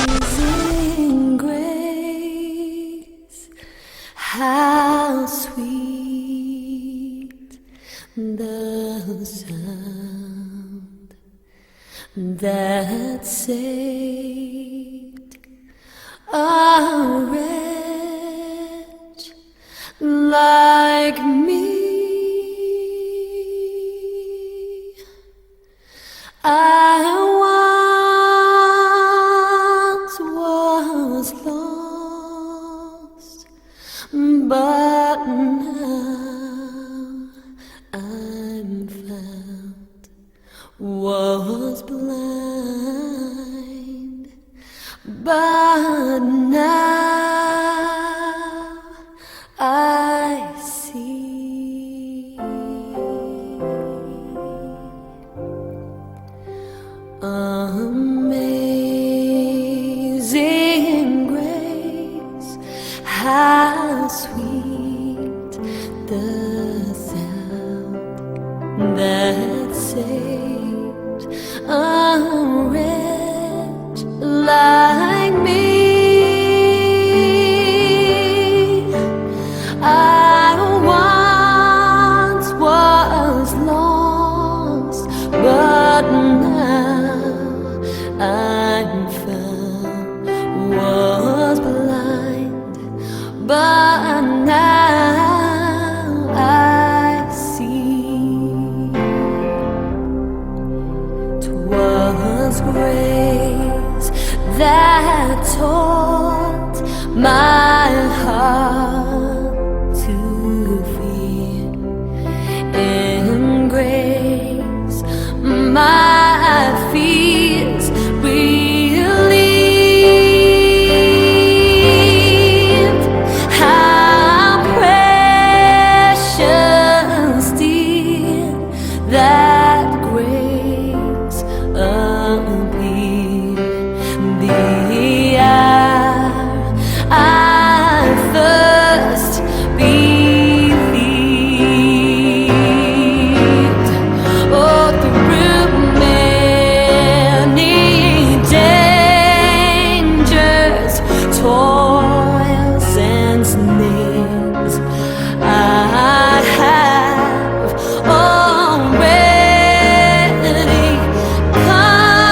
Amazing grace, how sweet the sound that saved a wretch like me. I once was lost, but now I'm found. Was blind, but now I see. Amazing grace, how sweet the sound that saved a wretch like me. I once was lost, but now I'm found. Was blind, but now I see. 'Twas grace that taught my heart to fear, in grace my fears relieved. How precious did that grace appear, the hour I first believed. Oh, through many dangers, toils and snares, I have already come.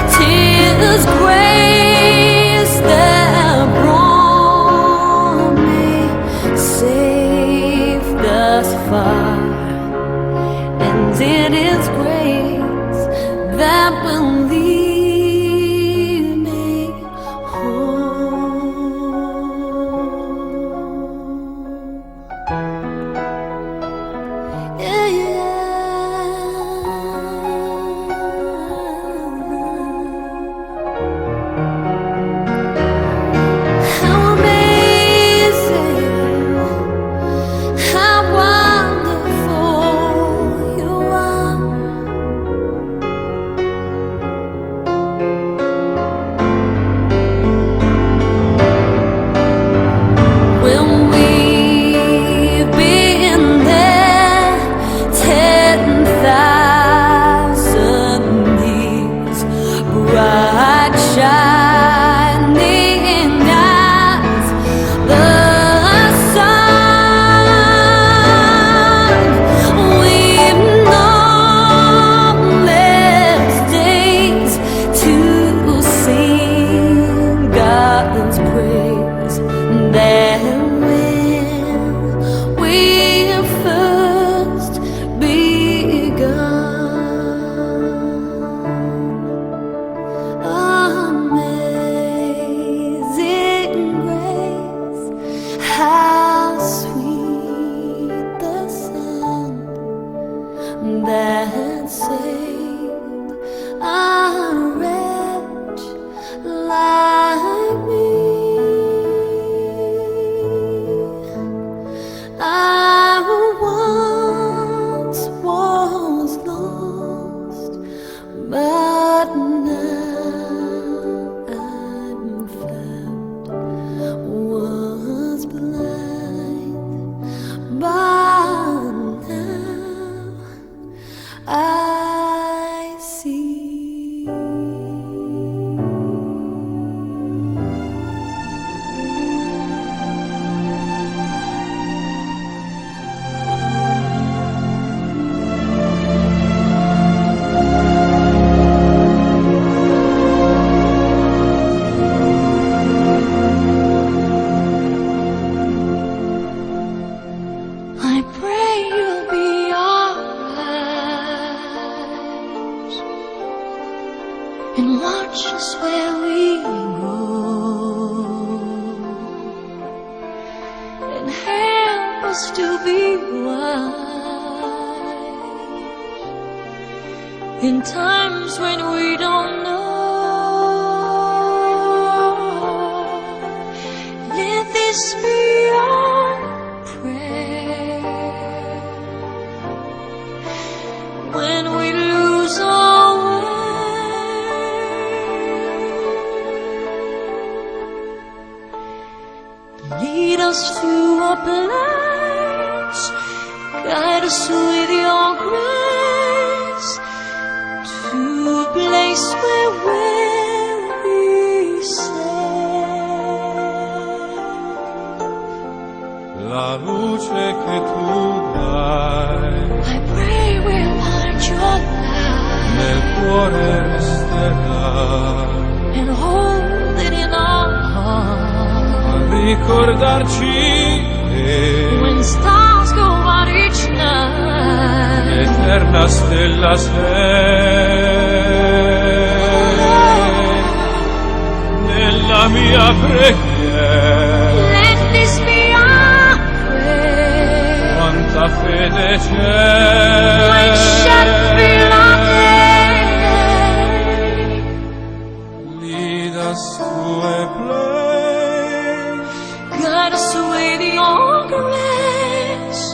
'Tis grace that brought me safe thus far, and it is grace that will lead me home. Yeah, how amazing, how wonderful you are. When we've been there 10,000 years, bright shining as the sun, we've known less days to sing God's praise than when we first begun. Amazing grace, how sweet the sound that saved a wretch like me. and help us to be wise in times when we don't know. Let this be our prayer when we lose our way. Lead us to a place, guide us with your grace, to a place where we'll be safe. La luce che tu dai I pray we'll find your nel light cuore resterà, and hold it in our heart. a ricordarci che When stars go out each night, l'eterna stella sei nella mia preghiera. let this be our prayer. Quanta fede When shadows c'è, fill our day, lead us to a place, guide us with your grace.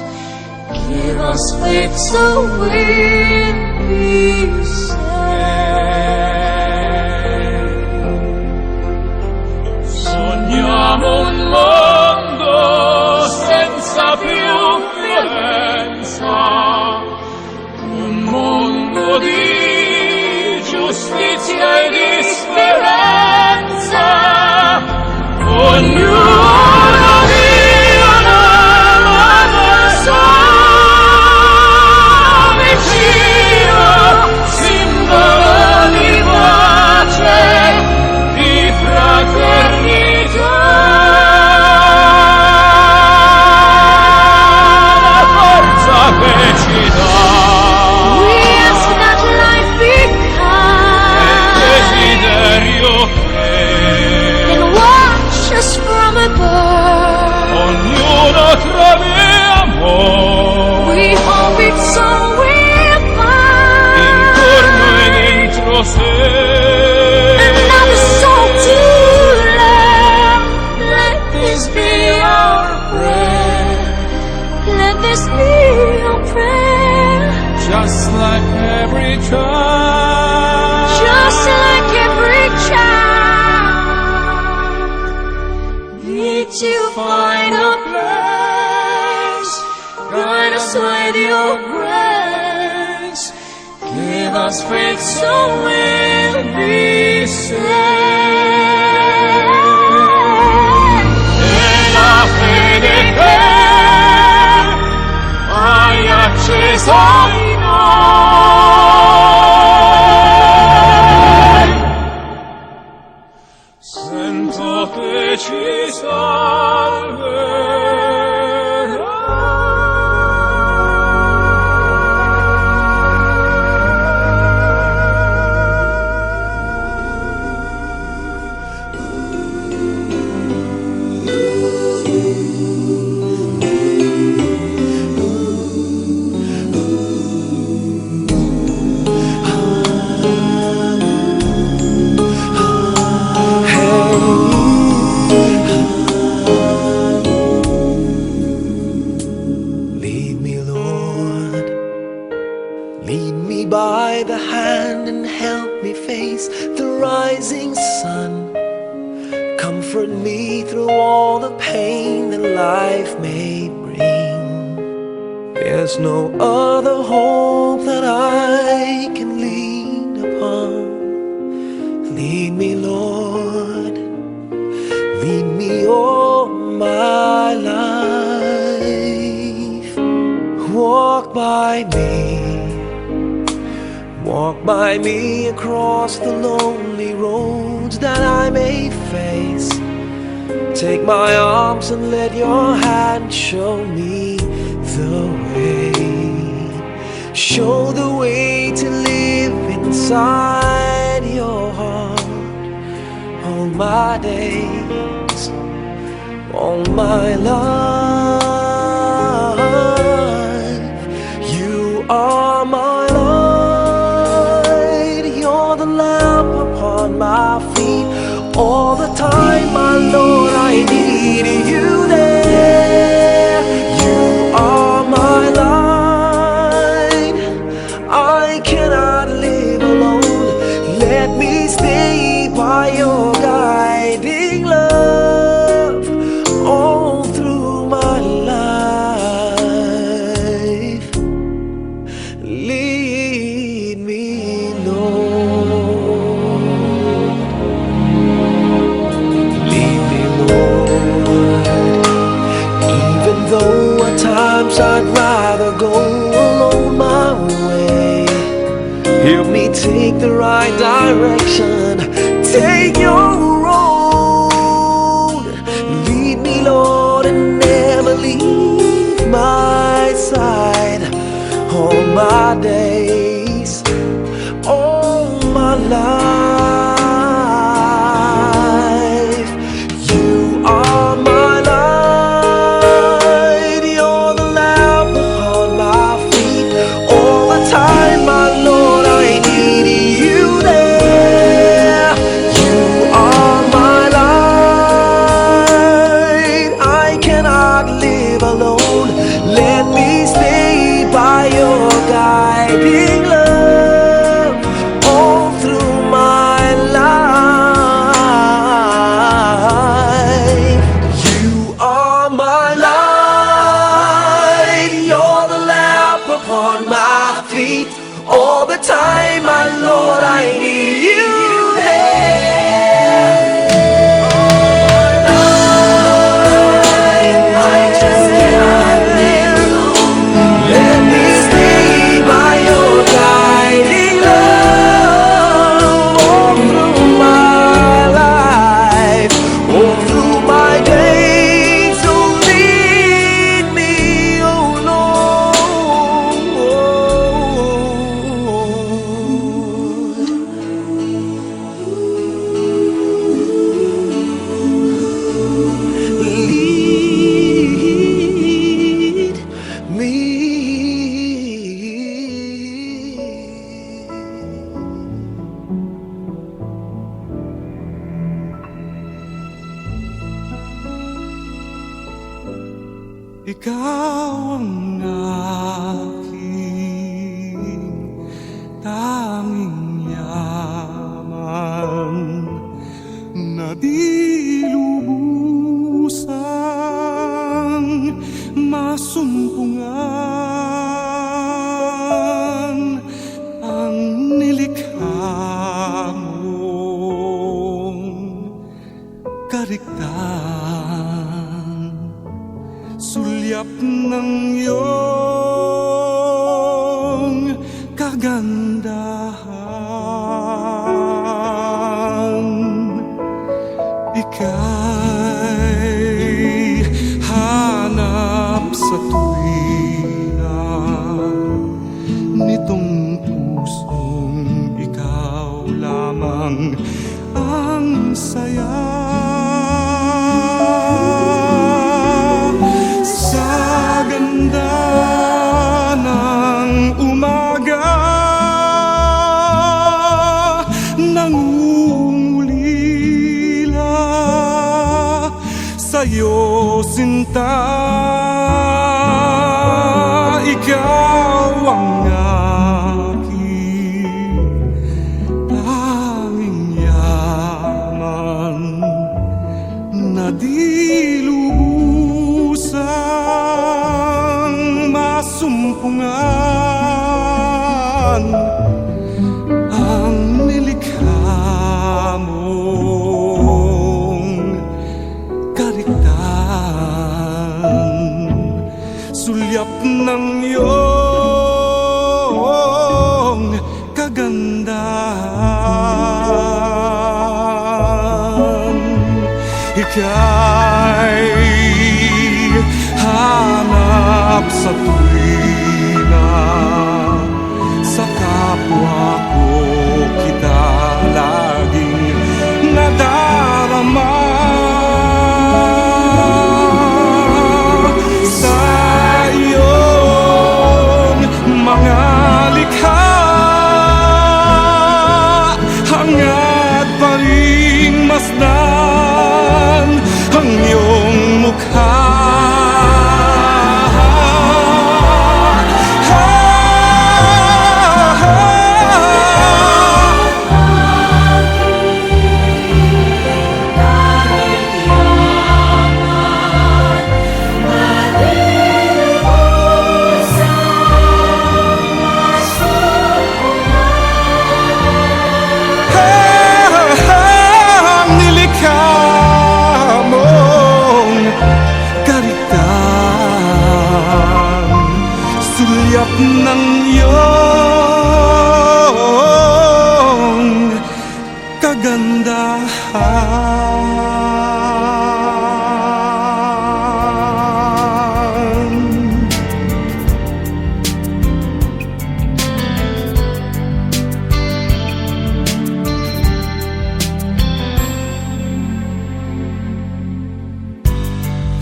Give us faith so we'll be safe. sogniamo un mondo senza più violenza, un mondo di giustizia e di speranza, ognuno dia una sua vicino, simbolo di pace, di fraternità. La forza che ci dà We ask that life be kind desiderio che and watch us from above. ognuno trovi amore We hope it's so we'll find intorno e dentro sé. another soul to love. Let this be our prayer. Let this be our prayer. Just like every child, Just like every child, need to find a place. Guide us with your grace. Give us faith so we'll be safe. e la fede che hai acceso in noi, sento che ci Lead me, Lord. Lead me by the hand and help me face the rising sun. Comfort me through all the pain that life may bring. There's no other hope that I can lean upon. Lead me, Lord. Lead me all my life. Walk by me. Walk by me across the lonely roads that I may face. Take my arms and let your hand show me the way. Show the way to live inside your heart. All my days, all my life. help me take the right direction. Take your road, lead me, Lord, and never leave my side. All my days, all my life, you are my light. You're the lamp upon my feet. All the time, my Lord, I need you there. You are my light. I cannot live alone. Let me stay by your guiding love all through my life. You are my light. You're the lamp upon my feet. All the time, my Lord, I need you there. I just cannot live alone. Let me stay by your guiding love all through my life, all through my days. So lead me, oh Lord. Lead me. Ikaw ang aking tanging yaman na di lubusang masumpungan ang nilikha mong kariktan. Sulyap ng iyong kagandahan, ika'y hanap sa tuwina nitong pusong ikaw lamang ang saya. Sa ganda ng umaga, nangungulila sa'yo, sinta. Ikaw ang aking tanging yaman na di lubusang masumpungan ang nilikha mong kariktan. Sulyap ng iyong kagandahan, ika'y hanap sa tuwina. Sa kapwa ko kita laging nadarama. Sa iyong mga likha, hangad pa ring masdan ang iyong mukha. Sulyap ng iyong kagandahan.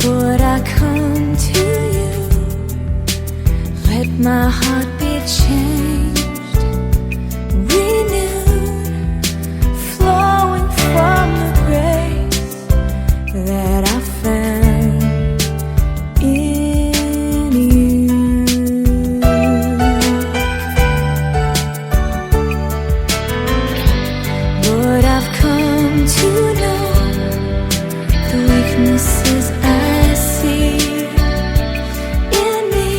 Would I come to you? Let my heart be changed, renewed, flowing from the grace that I found in you. Lord, I've come to know the weaknesses I see in me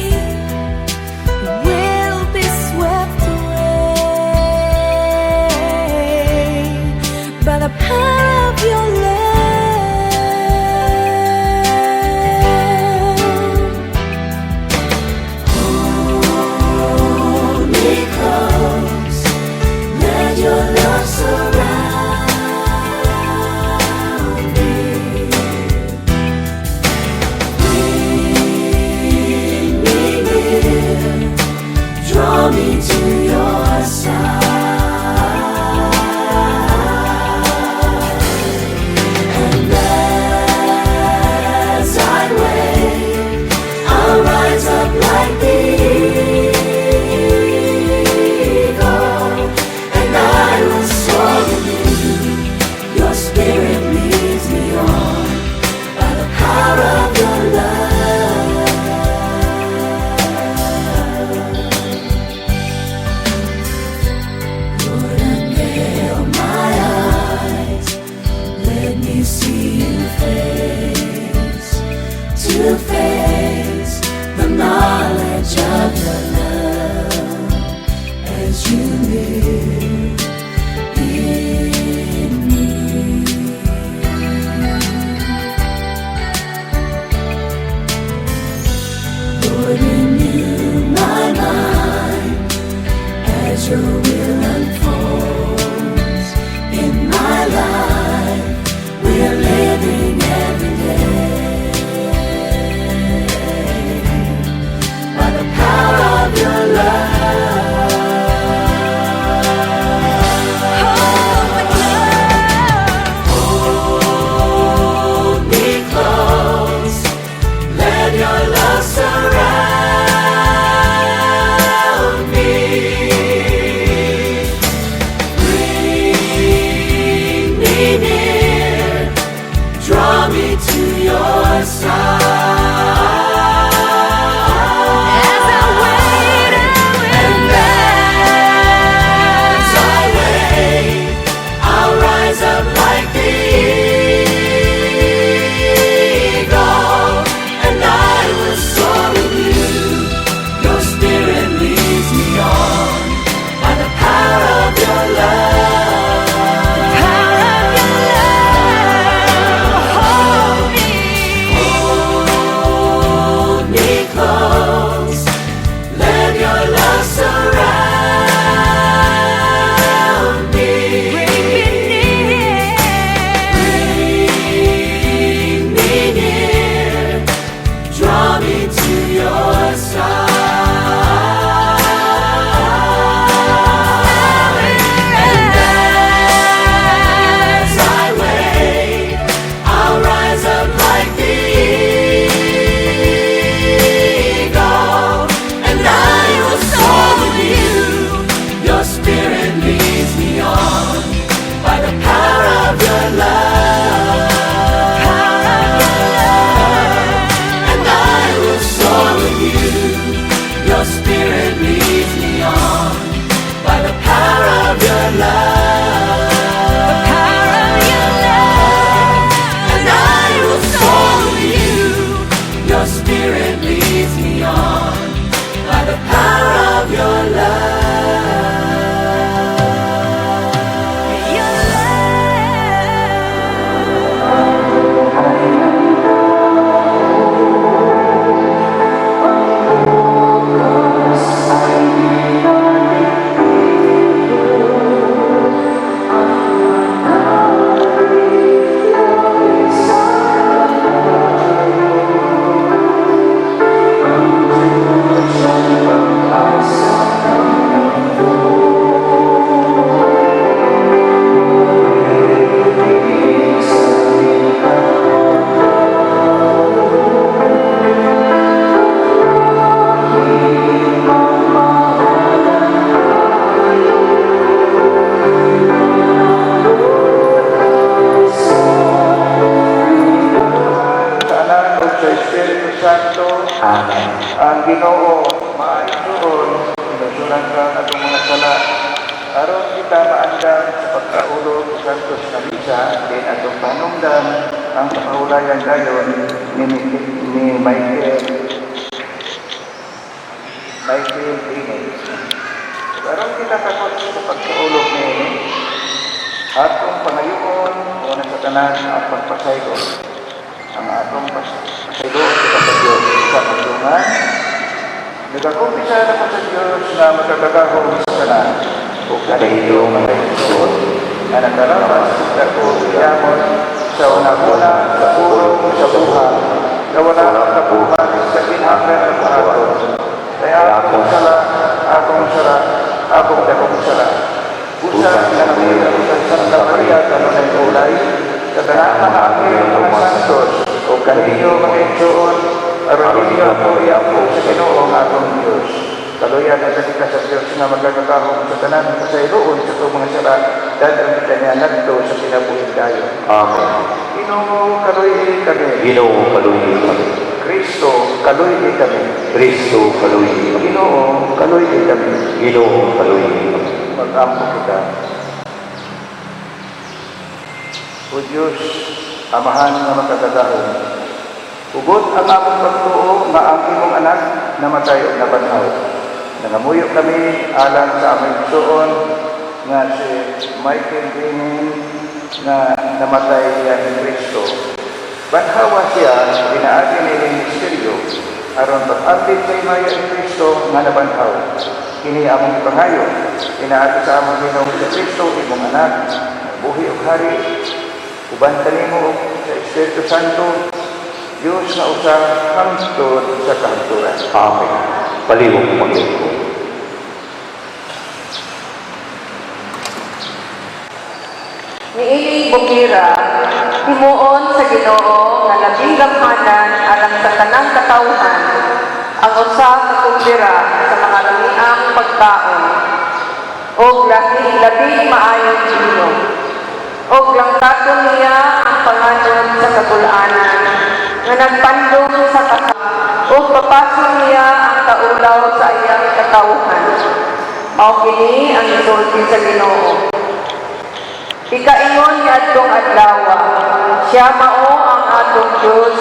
will be swept away by the power of your love. Hold me close, let your love surround me. Bring me near, draw me to your side. And as I wait, I'll rise up like the eagle, and I will soar with you. Your spirit leads me on by the power of your love. Lord, unveil my eyes, let me see you face to face, the knowledge of your love as you live in me. Lord, renew my mind as your will unfolds in my life. We're living every day by the power of your love. Hold me close, let your love surround me. Bring me near, draw me to your side. As I wait, and as I wait, I'll rise up like the eagle, and I will soar with you. Your spirit leads me on by the power of your love. Power of your love. Hold me close. Let your love surround me. Bring me near, draw me to your side. And as I wait, I'll rise up like the eagle, and I will soar with you. Your spirit leads me on by the power of your love. And I will soar with you. Your spirit leads me on by the power of your love. And I will soar with you. Your spirit leads me on by the power of your love. Your love. Santo. Amen. Ang Ginoo maayo doon, inusulan ka ng atong mga sala. Aron kita maandam sa pagkaulog santos na misa, din atong panungdan ang kapahulayan gayon ni Michael Ines. Aron kita takot sa pagkaulog ni atong pangayoon o sa tanan ang pagpasaylo. Ang atong pasaylo kita sa Diyos sa pagdungan. Nagakumpisa na po sa Diyos na magkakagahong sa tanan. O kanino mga isuot na nakarapas sa kuyamon sa unang-una sa pulong sa buhay na wala sa buhay sa kinahanglan ng aton. Kaya akong sala, akong dakong sala. Usap na namin sa Santa Maria kanunay ulay, sa tanan ng aking mga santos, o kanino mga isuot, aron ninyo ako iampo sa Ginoong atong Diyos. Kaluyan at kita sa Diyos na magkakahong sa tanan sa iluon sa itong mga sala dahil ang kita niya nagto sa sinabuhin tayo. Amen. Ginoo kaluyi kami. Ginoo kaluyi kami. Kristo kaluyi kami. Kristo kaluyi kami. Ginoo kaluyi kami. Ginoo kaluyi kami. Mag-ampo kita. O Diyos, Amahan nga magkakagahon. Ugod ang among pagtuo nga ang imong anak namatay o nabanhaw. Nangamuyo kami alang sa aming suon nga si Michael Dinin na namatay ni Kristo. Banhawa siya, pinaagi ni ministeryo, aron pag-abdit kay Maya ni Kristo nga nabanhaw. Kini among ipangayo, pinaagi sa among Ginoong sa Kristo, imong anak, buhi o hari, uban kanimo sa Espiritu Santo, Diyos na usa hangtod sa kahangturan. Amen. Palihog maglingkod. Niining bukira, himuon sa Ginoo nga labing gamhanan alang sa tanang katawhan ang usa ka kumbira sa mga lamiang pagkaon o labing maayong inom o langtaton niya ang panganon sa katulanan nga nagpandong sa kasa o papasok niya ang kaulaw sa iyang katawhan. Mao kini ang isulti sa Ginoo. Ikaingon ni atong adlaw, siya mao ang atong Diyos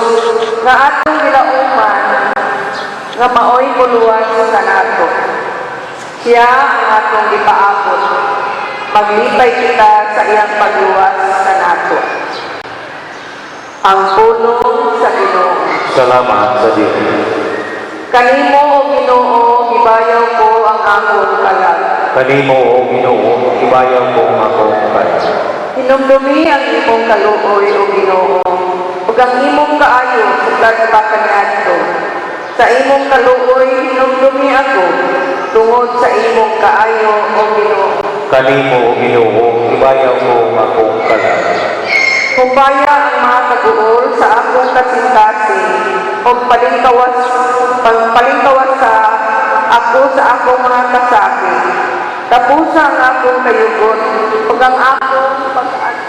nga atong gilauman nga maoy buluhan sa nato. Siya ang atong gipaabot. Maglipay kita sa iyang pagluwas sa nato. Ang pulong sa Ginoo. Salamat sa Diyos. Kanimo o Ginoo, ibayaw ko ang akong kalag. Kanimo o Ginoo, ibayaw ko ang akong kalag. Hinumdumi ang imong kaluoy o Ginoo, ug ang imong kaayo sulad pa kaniadto. Sa imong kaluoy hinumdumi ako tungod sa imong kaayo o Ginoo. Kanimo o Ginoo, ibayaw ko ang akong kalag. Humbaya ang mga kaguol sa akong kasing-kasing o palingkawas sa ako sa akong mga kasakit. Tapusa ang akong kayugot ug ang akong pag-ati.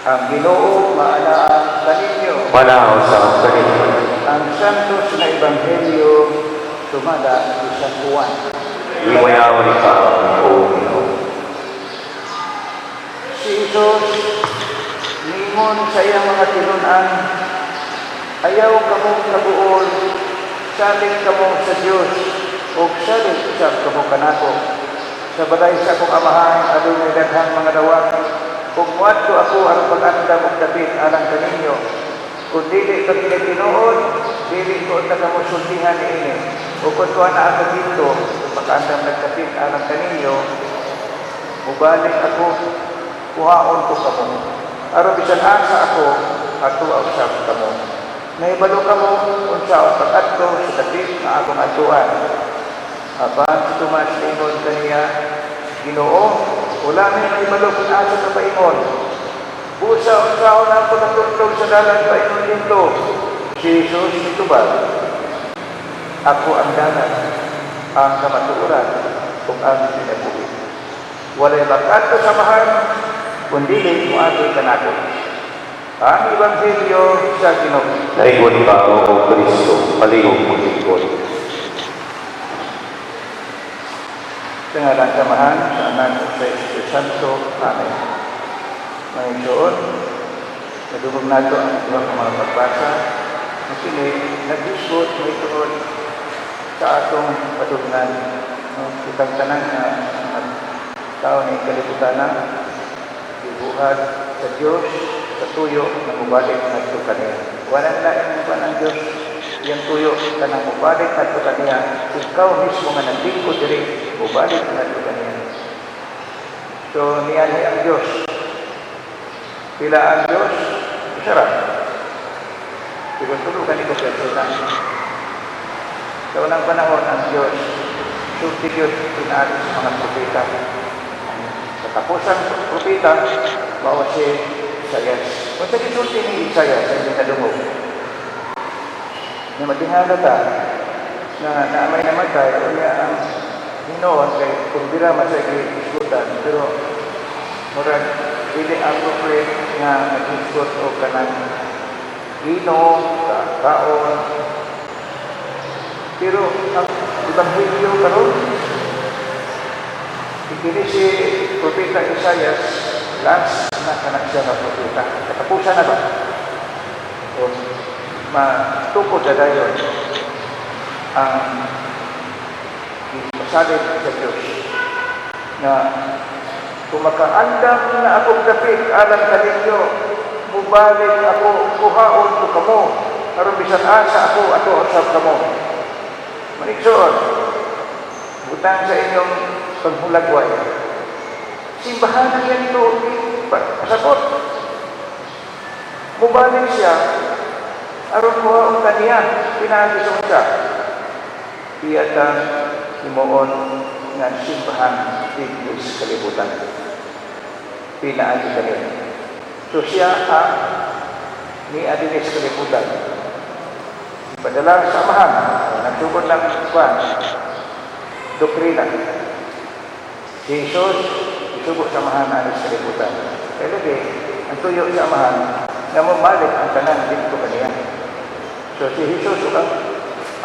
Ang Ginoo maanaa kaninyo. Manaw sa kanimo. Ang santos na ebanghelyo sumala ni San Juan. Iwayawan ka, o Ginoo. Si Jesus ningon sa iyang mga tinunan, ayaw kamo nabuol, saling kamo sa Dios, ug saling usab kamo kanako. Sa balay sa akong amahan adunay daghang mga dawat, ug moadto ako ang pag-andam og dapit alang kaninyo. Kung dili kami tinuod, dili ko ta kamo sultihan niini. Ug kun tuwa na ako dito, pag-andam nagdapit alang kaninyo, mubalik ako kuhaon ko kamo. Aron bisan asa ako ato usab kamo. Nahibalo kamo unsa pag-adto sa dapit nga akong adtuan. Apan si Tomas ingon kaniya, Ginoo, wala may nahibalo kung asa ka paingon. Busa unsaon ang pagkatultog sa dalan paingon dito. Si Jesus nitubag, ako ang dalan, ang kamatuoran, kung ang sinabuhi. Walay mag-adto sa mahal, kundi mo ato kanako. Ang Ebanghelyo sa Ginoo. Naigon ka, O Kristo, palihog mo lingkod. Sa ngalan sa Amahan, sa Anak at sa Espiritu Santo. Amen. Mga Igsoon, nadugog nato ang ilang mga pagbasa. Masili, nag-isgot, may tungod sa atong patulungan. Kitang tanang na tao ni kalibutan na ibuhat sa Diyos, sa tuyo na mubalik at kaniya. Walang lain ba ng Diyos yung tuyo ka na mubalik at kaniya. Ikaw mismo nga nandito diri, mubalik at kaniya. So, niyan ang Diyos. Pila ang Diyos, sarap. Siguro ganito personal. Sa unang panahon, ang Diyos, sulti Diyos, pinaalis sa mga propeta. Sa tapusan ng propeta, bawa si Isaias. Kung sa gisulti ni Isaias, sa hindi nadungog, na matingala ta, na naamay namatay, o niya ang hinoon kay kumbira masay isgutan, pero murag, hindi appropriate nga nag-isgot o kanang hino, kaon. Pero ang Ebanghelyo karon, ikini si Propeta Isaias, last na kanak siya na propeta. Katapusan na ba? O matukod na dayon ang masalit sa Diyos na kung makaandam na akong dapit alam kaninyo, mubalik ako, kuhaon ko kamo, aron bisan asa ako ato usab kamo. Maniksoon, butang sa inyong paghulagway. Simbahan na yan ito, pasagot. Mubalik siya, aron kuhaon kaniya, pinagisuon siya. Iyatang himuon nga simbahan Iglesia kalibutan. Pinaagi kaniya. So siya ang ni Adilis kalibutan. Padala sa amahan, nagtugod lang kuwan, doktrina. Si Jesus, isugo sa amahan na Adilis kalibutan. Kaya lagi, ang tuyo sa amahan, na mabalik ang tanan dito kaniya. So si Jesus ang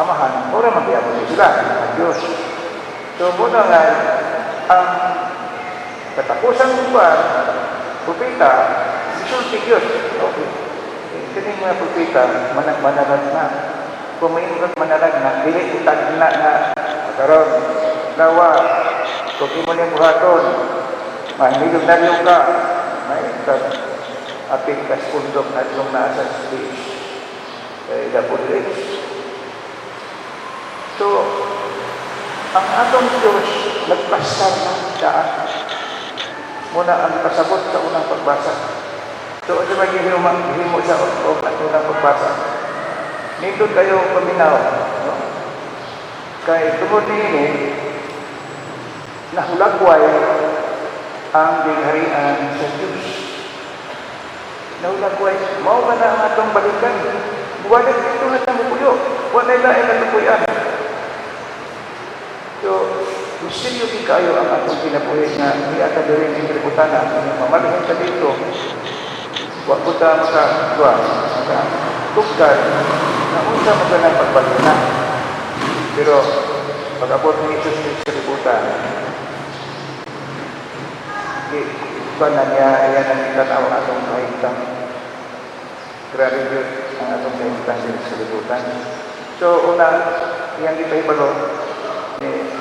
amahan, ora magyapon sila, ang Diyos. So muna nga, ang katapusan ng kuwan, propeta, isulti Diyos. Okay. Kini mga propeta, manalag na. Kung may manalag na, dili utag na nga. Karon, lawa, kung imo niyang buhaton, mahilog na niyo ka, may utag, aping kaspundok na itong nasa stage. Kaya dapod rin. So, ang atong Diyos, nagpasar ng daan. Muna ang pasabot sa unang pagbasa. So, sa maghihimo sa unang pagbasa, nindot kayo paminaw. No? Kaya tungod niini, nahulagway ang dingharian sa Diyos. Nahulagway, mao ba na ang atong balikan? Buwalit ito na sa mupuyo. Wala lain na tupuyan. So, misteryo din kayo ang atong kinabuhi na iyata din ng kalibutan na mamalihin ka dito. Huwag po ta makatugkad na unsa mo ka ng pagbalina. Pero, pag-abot ni Jesus sa kalibutan, iba na niya, ayan ang itanaw ang atong kahintang. Grabe yun ang atong kahintang din sa kalibutan. So, una, iyang ipahibalo,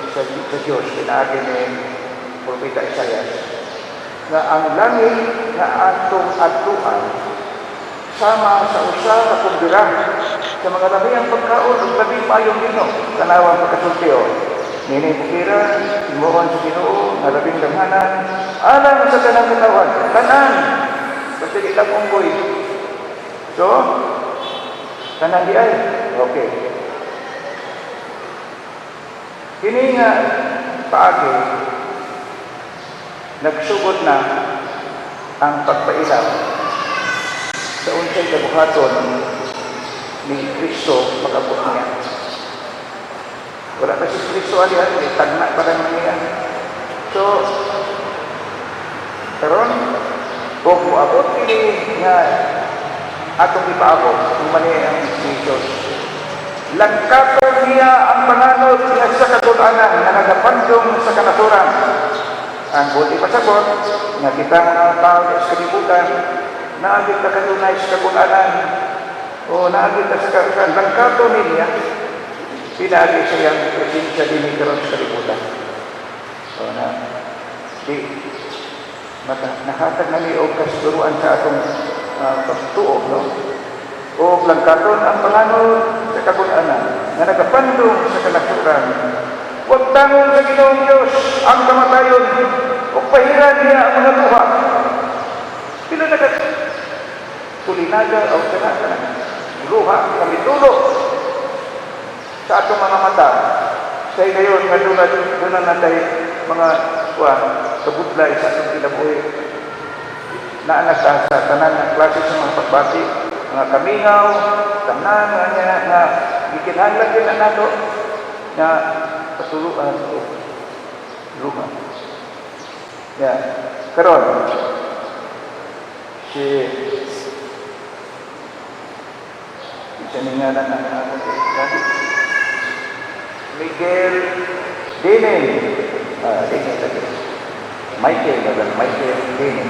sa Diyos, pinaagi ni Propeta Isaias, na ang langit na atong adtuan sama sa usa ka kumbira sa mga labing pagkaon ug labing payong lino kanawang pagkasultiyo Nini bukira, timuon sa Ginoo, nga labing damhanan, alang sa tanang katawan, tanan, basta di lang unggoy. So, tanan di ay, okay. Kini nga paagi, nagsugod na ang pagpailaw sa unsay kabuhaton ni Kristo makabot niya. Wala pa si Kristo alihan, tagna pa rin niya. So, karon kung muabot kini nga atong ipaabot, kung mani ang Jesus, langkaton niya ang panganod niya sa katulanan na nagapandong sa kanaturan. Ang buti pasabot nga kita mga tao sa kalibutan, naagit na kanunay sa katulanan o naagit na sa langkaton niya, pinagi siyang presensya din karon sa kalibutan. So na di nahatag na ni og kasiguruan sa atong pagtuo, no? O langkaton ang panganod sa kabul-anan nga nagapandong sa kanaturan. Huwag tangon sa Ginoong Diyos ang kamatayon o pahiran niya ang mga luha. Pila nagat tulinaga o kana luha kami tulo sa atong mga mata. Sa gayon nga doon na natay mga kabudlay sa atong kinabuhi. Naanasa sa tanan ng klase sa mga pagbati, mga kamingaw, tanan nga gikinahanglan din na nato na patuluan o luha. Yan. Karon, si nga na Miguel Dinin. Dinin lagi. Michael Dinin.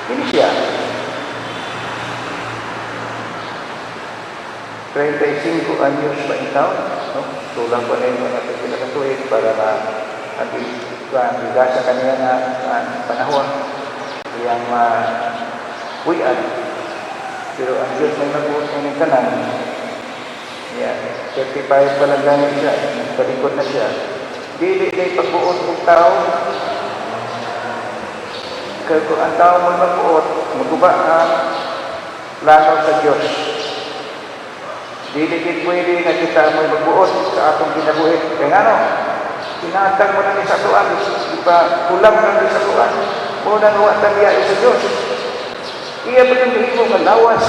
Ini siya. 35 anyos ba ikaw? No? Tulang pa rin mga pinakatuwid para na ang bigasa kaniya na panahon yang huyan. Pero ang Diyos may nagbuot ng kanan. Yan. 35 pa lang lang siya. Palikod na siya. Dili na pagbuot ng tao. Kung ang tao mo magbuot, maguba ang plano sa Diyos. Dili din pwede na kita mo magbuot sa atong kinabuhi. Kaya nga no, sinatag mo na ni sa tuan, iba kulang na ni sa tuan. Muna nuwa tabiya sa Diyos. Iya ba yung hihimo nga lawas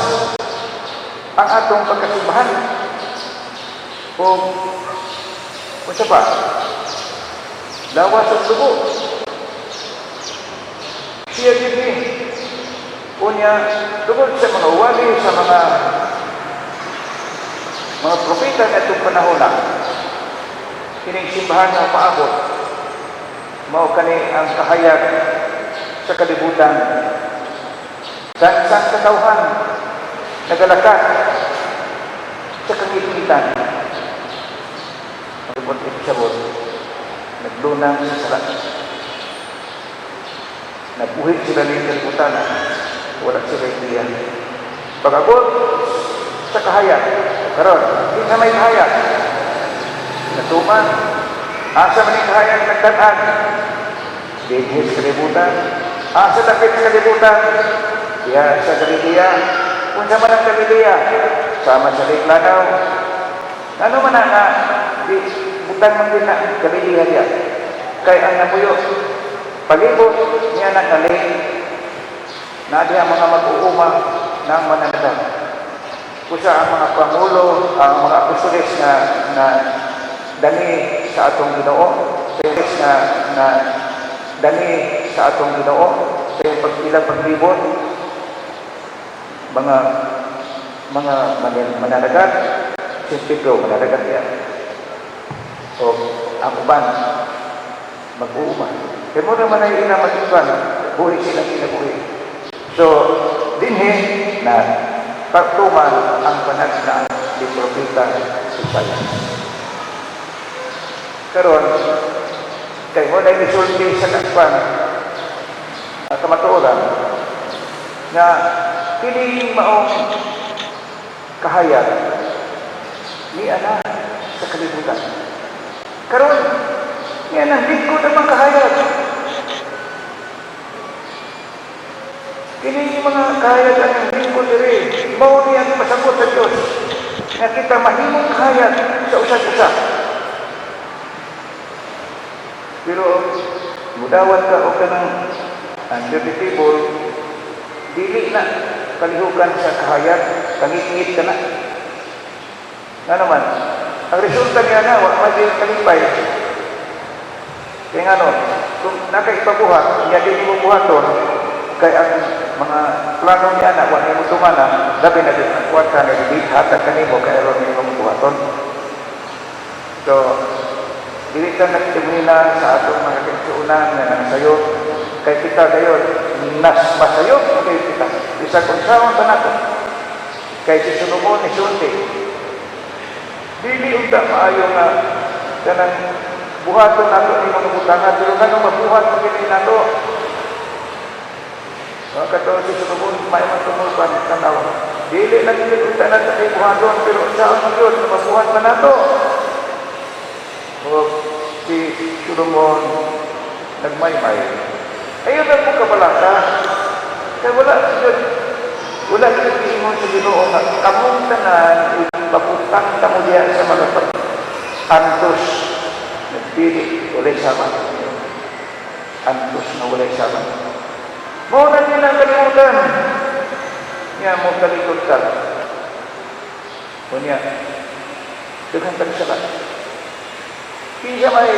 ang atong pagkasimbahan? O sa pa? Lawas ang dugo. Siya din unya tungkol sa mga wali, sa mga propeta na itong panahon na kining simbahan na paabot mao kani ang kahayag sa kalibutan sang katawhan nagalakat sa kangitan ang sabot naglunang sa sala nabuhit sila ng kalibutan wala sila iyan pag-abot sa kahayag karon di na may kahayag natuman asa man yung kahayag nagdaan dinhis kalibutan asa dapit sa kalibutan ya sa Galilea kung sa man ang Galilea sama sa Liklanaw ano man nga di butang man din na Galilea diya kay ang nabuyo palibot niya nagkalik na diya mga mag-uuma ng mananagang kusa ang mga pangulo, ang mga apostoles na dani sa atong Ginoo, na dani sa atong Ginoo, sa pagkilang paglibot, mga mananagat, si Pedro mananagat yan. O ang uban, mag-uuma. Kaya mo naman ay ina mag-iban, buhay silang kinabuhi. So, dinhin na pagtuman ang panagdaan ni Propeta Isaiah. Karon, kay mo na isulti sa kaspan at kamatuoran na kini maong kahayag ni ana sa kalibutan. Karon, yan ang lingkod ang mga kahayag. Kini yung mga kahayag ang lingkod diri. Mao ni ang pasabot sa Dios. Nga kita mahimong kahayag sa usag-usa. Pero mudawat ka o ka ng under the table, dili na kalihukan sa kahayag, kangit-ngit ka na. Nga naman, ang resulta niya na, wala maging kalipay. Kaya nga no, kung nakaipabuhat, niya din mo buhaton, kaya ang mga plano niya na, wala mo tumana, labi na din ang kwarta na hindi hatag kanimo, kaya ron mo buhaton. So, dili ka nagtimina sa atong mga kinsuunan na nangsayo, kay kita gayon, nas masayo, kay kita. Isa kung saan pa nato, kay si Solomon ni Sulti, dili unta maayo nga kanang buhaton nato ni mga butangan, pero kanang mabuhat mo kini nato. Mga katulad si Solomon, may matumupan tanaw. Dili lang dili unta nato ni buhaton, pero saan mo yun, mabuhat man nato. O si Solomon nagmaymay. Ayun ang mong kabalata. Kaya wala yung ingon sa Ginoo nga kamong tanan ipaputang tamo diya sa mga antos nagpili ulay sama. Antos na ulay sama. Mao na niya ang kalimutan. Niya mo kalimutan. O niya, daghang tagsalat. Kaya may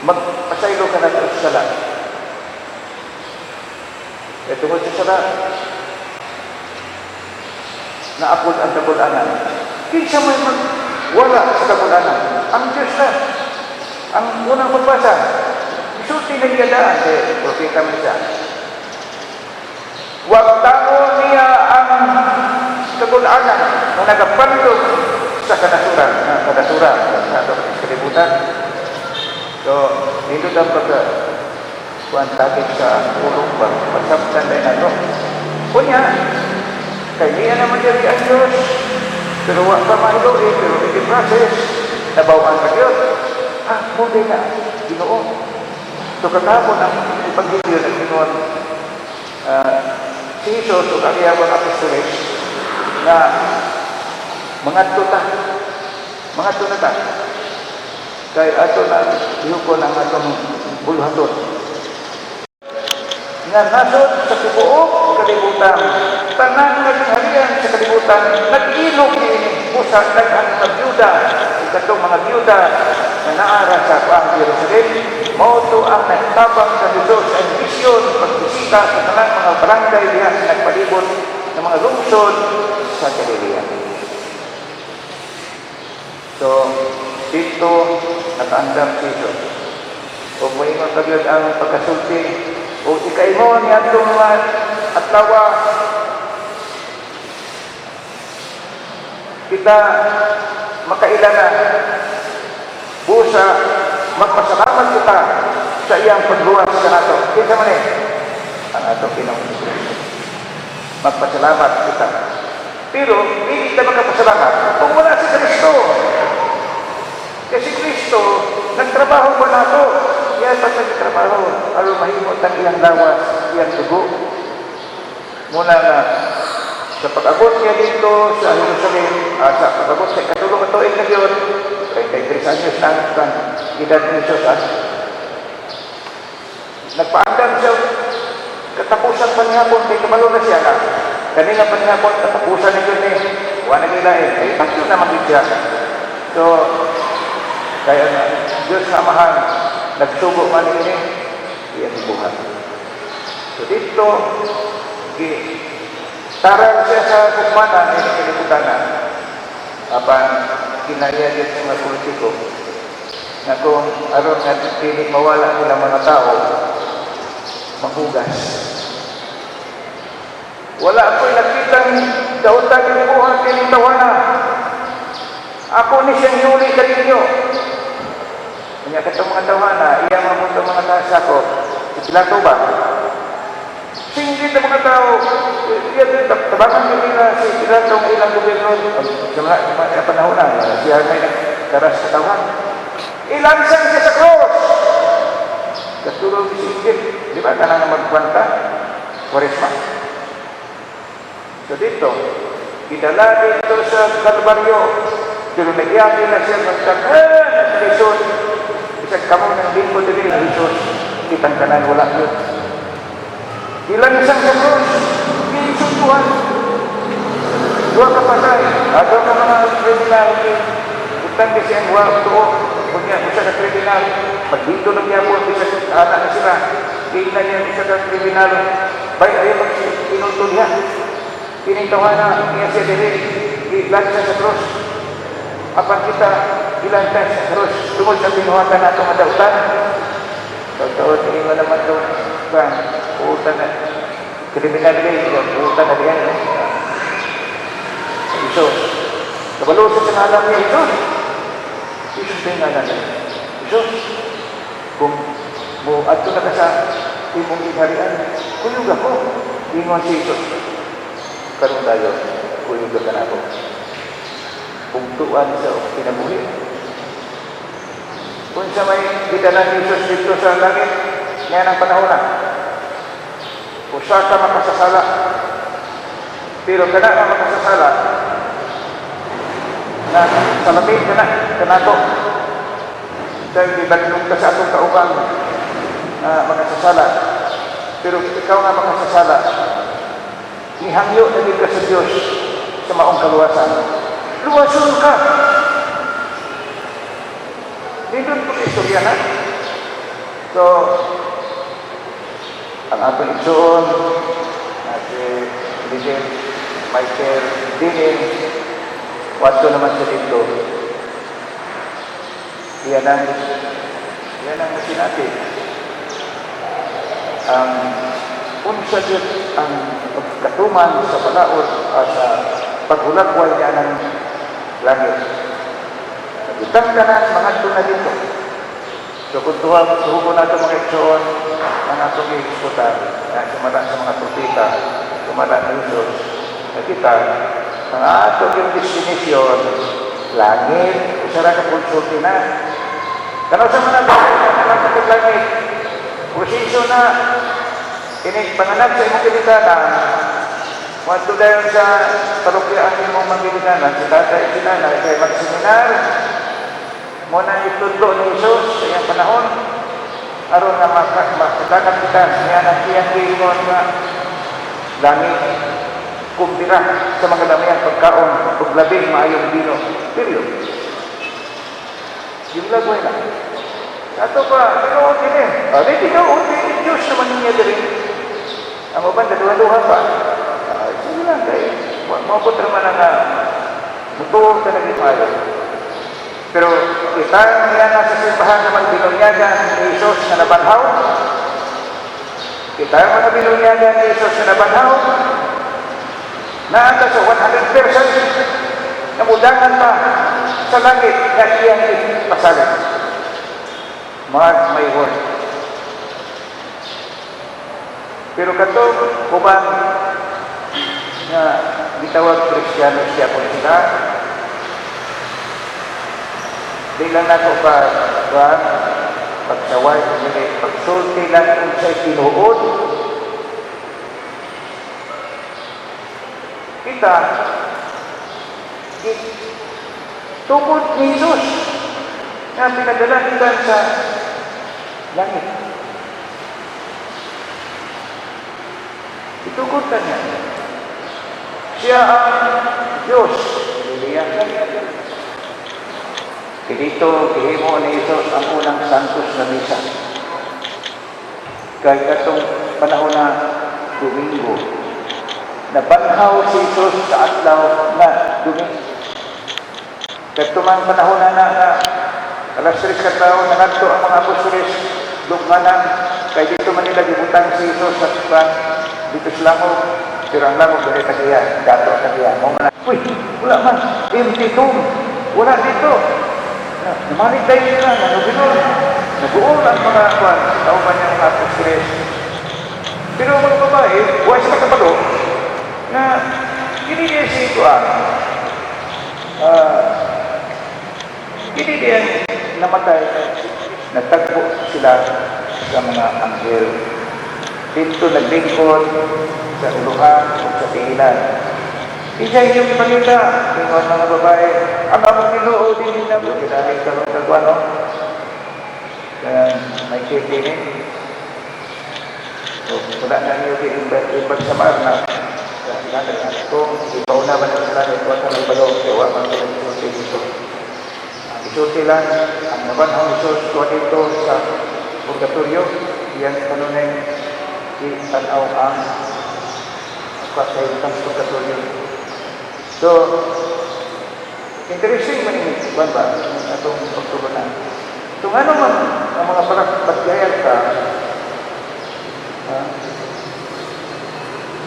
magpasaylo ka na sa sala. E tungkol sa sala, naapod ang kabulanan. Kaya may magwala sa kabulanan. Ang Diyos na, ang unang magbasa, isulti na iyadaan kay Propeta Misa. Huwag tao niya ang kabulanan na nagapandog sa kadasuran sa ating kalibutan. So, dito daw kuan tagit sa ulong ba pasabtan din nato. Kunya kay niya naman diri ang Diyos. Pero wa pa mahilo pero iti process nabawan ka Diyos. Muli na Ginoo. So kakapon ang ipaghiyo ng Ginoo si Jesus o kakiyabang apostoles na mga tuta kay ato na ihukon ang atong buluhaton nga nasod sa tibuok kalibutan tanan nagharian sa kalibutan nag-ilog ni Musa daghang mga byuda ikatong mga byuda na naara sa Pang Jerusalem mao to ang nagtabang sa Dios ang misyon pagbisita sa tanang mga barangay diha sa nagpalibot ng mga lungsod sa Galilea. So, dito nakaandam si Jesus. O moingon kagad ang pagkasulti o ikaingon niya itong mga atlawa kita makailana busa magpasalamat kita sa iyang pagluwas sa nato. Kinsa man ang atong Pinoong magpasalamat kita. Pero hindi kita magpasalamat kung wala si Kristo. Kasi Kristo nagtrabaho ba nato? Yan pa nagtrabaho. Alam mahimot ang iyang lawas, iyang dugo. Muna na sa pag-abot niya dito sa Jerusalem, sa pag-abot sa katulong ito na yun, 33 anyos na ang edad ni Jesus. Nagpaandam siya, katapusan pa niya po, kay kamalo na siya na. Kanina pa niya po, katapusan niya yun wala nila ay tatlo na magigya. So, kaya na, Diyos na mahal, nagsugo man ini, iyang buhat. So dito, tarang siya sa kukmanan, ay kalibutan na. Apan, kinaya din sa mga politiko, na kung aron nga pilit mawala nila mga tao, maghugas. Wala ako'y nakitang dautan ng buhat ng tawana. Ako ni siyang yuli sa ninyo. Kanya katong mga tawana, iya mga mga tasako, sila to ba? Singgit na mga tao, iya din, tabangan nyo nila sila itong ilang gobyerno. Sa mga panahon na, siya may nagkaras sa tawan. Ilansang siya sa cross. Katulog si Injil. Di ba? Kanang magkwanta. Kwaresma. So dito, idala dito sa Kalbaryo. Pero nagyari na siya magkakahan sa Jesus. Isang kamo ng linggo din ng Jesus. Kitang kanan, wala yun. Ilansang sa cross. Pinsuntuhan. Dua kapatay. Ada ka mga kriminal. Utang di siyang wala tuo. Kunya, isa ka kriminal. Pagdito ng yapon, isa sa anak na sila. Tingnan niya isa ka kriminal. Baik, ayaw mag-inulto niya. Pinintawan na niya siya dili. Ilansang sa cross. Apa kita ilansang sa cross. Tungkol sa pinuhatan na itong adautan. Taon-taon, hindi mo naman ito. Puutan na. Kriminal rin. Puutan na diyan. Jesus. Kabalusot ang alam niya ito. Jesus ba yung alam niya? Jesus. Kung mo ato na ka sa imong inharian, kuyog ako. Ingon si Jesus. Karoon tayo, kuyog ka na ako. Pungtuan sa kinabuhi. Kung sa may gidalan ni Jesus dito sa langit, ngayon ang panahon na. Usa ka makasasala. Pero kana ka makasasala, na salamin ka na, kanato. Dahil ibadlong ka sa atong kauban na makasasala. Pero ikaw nga makasasala, ihangyo na din ka sa Diyos sa maong kaluwasan. Luwason ka! Dito po istorya na. So, ang atong igsoon, na si Legend Michael Dinin, wato naman sa dito. Yan ang sinati. Unsa Diyos ang pagkatuman sa palaot at sa paghulakway niya ng langit. Nagutang ka na, mga ito na dito. So kung suhubo natin mga igsoon, ang atong iisputan, na sumala sa mga propita, sumala na Jesus, na kita, ang atong yung destination, langit, usara ka konsulti na. Kano sa mga langit, langit, proseso na, panganap sa imong kilitanan, wato dayon sa parokyaan imong magkilitanan, si tatay sinanay, kay magseminar, muna itudlo ni Jesus sa iyang panahon, aron nga makatakan kita, niya ang iyang kiingon nga, langit, kumbira sa mga damayang pagkaon, paglabing maayong bino. Period. Yung lagway na. Ato pa, tinuot din eh. Di tinuot din. Diyos naman niya din. Ang uban, daduha-duha pa. Sige lang kayo. Mabot naman ang mutuog ka naging maayos. Pero kita niya na sa simbahan na magbinunyagan ni Jesus na nabanhaw. Kita mga binunyagan ni Jesus na nabanhaw. Na ata sa 100% na mudangan pa sa langit na iyang ipasalit. Mark my word. Pero katong kuman na gitawag Kristiyano siya po sila, di lang nato pa pagsaway, pagsulti lang kung siya'y tinuod. Kita, tungkol ni Jesus na pinadala kita sa langit. Itugod ka niya. Siya ang Diyos. Hallelujah. Dito, kihimo ni Jesus ang unang santos na misa. Kahit katong panahon na Domingo, nabanhaw si Jesus sa adlaw na Domingo. Katumang panahon na alas 3 ka tao, nangadto ang mga apostoles, lugmanan, kaya dito man nila gibutang si Jesus sa pan, dito sa langog, pero ang langog dali tagiyan, dato tagiyan. Uy, wala man, empty tomb, wala dito. Namalig tayo nila, nanubinon, nabuol ang mga tauman niya mga apostoles. Pero mga babae, huwag sila kabalo, na kinili si Tuan. Hindi din namatay, natagpo sila sa mga anghel. Dito naglingkod sa uluhan o sa tiilan. Isa inyong ipakita, ingon mga babae, ang among Ginoo din nila mo. Kinahin ka ng kagwano. Kaya may kitinin. So, wala na niyo imbag sa marna. Kung ipauna ba na sila, ito sa may balong, gawa man sila isulti dito. Ang isulti lang, ang nabanhang isulti ko dito sa purgatorio, yan kanunay itanaw ang kasayutan sa purgatorio. So, interesting man yung ba itong pagtugunan. Kung ano man ang mga pagkayal ka,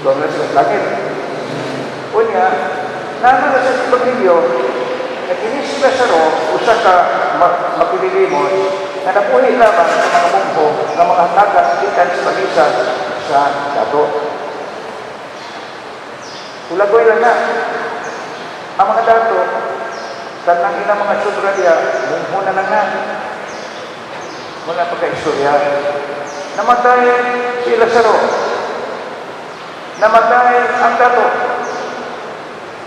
doon na sila langit. Unya, naman na sa pagbilyo, na kinis sila sa roh, usa ka mapililimon, na napuhi lamang sa mga mungho, ng mga hatagan, ikan sa pag-isa sa dato. Ulagoy lang na. Ang mga dato, kanang ilang mga subralya, mungho na lang na. Wala pagka-istorya. Namatay si Lazaro. Namatay ang dato.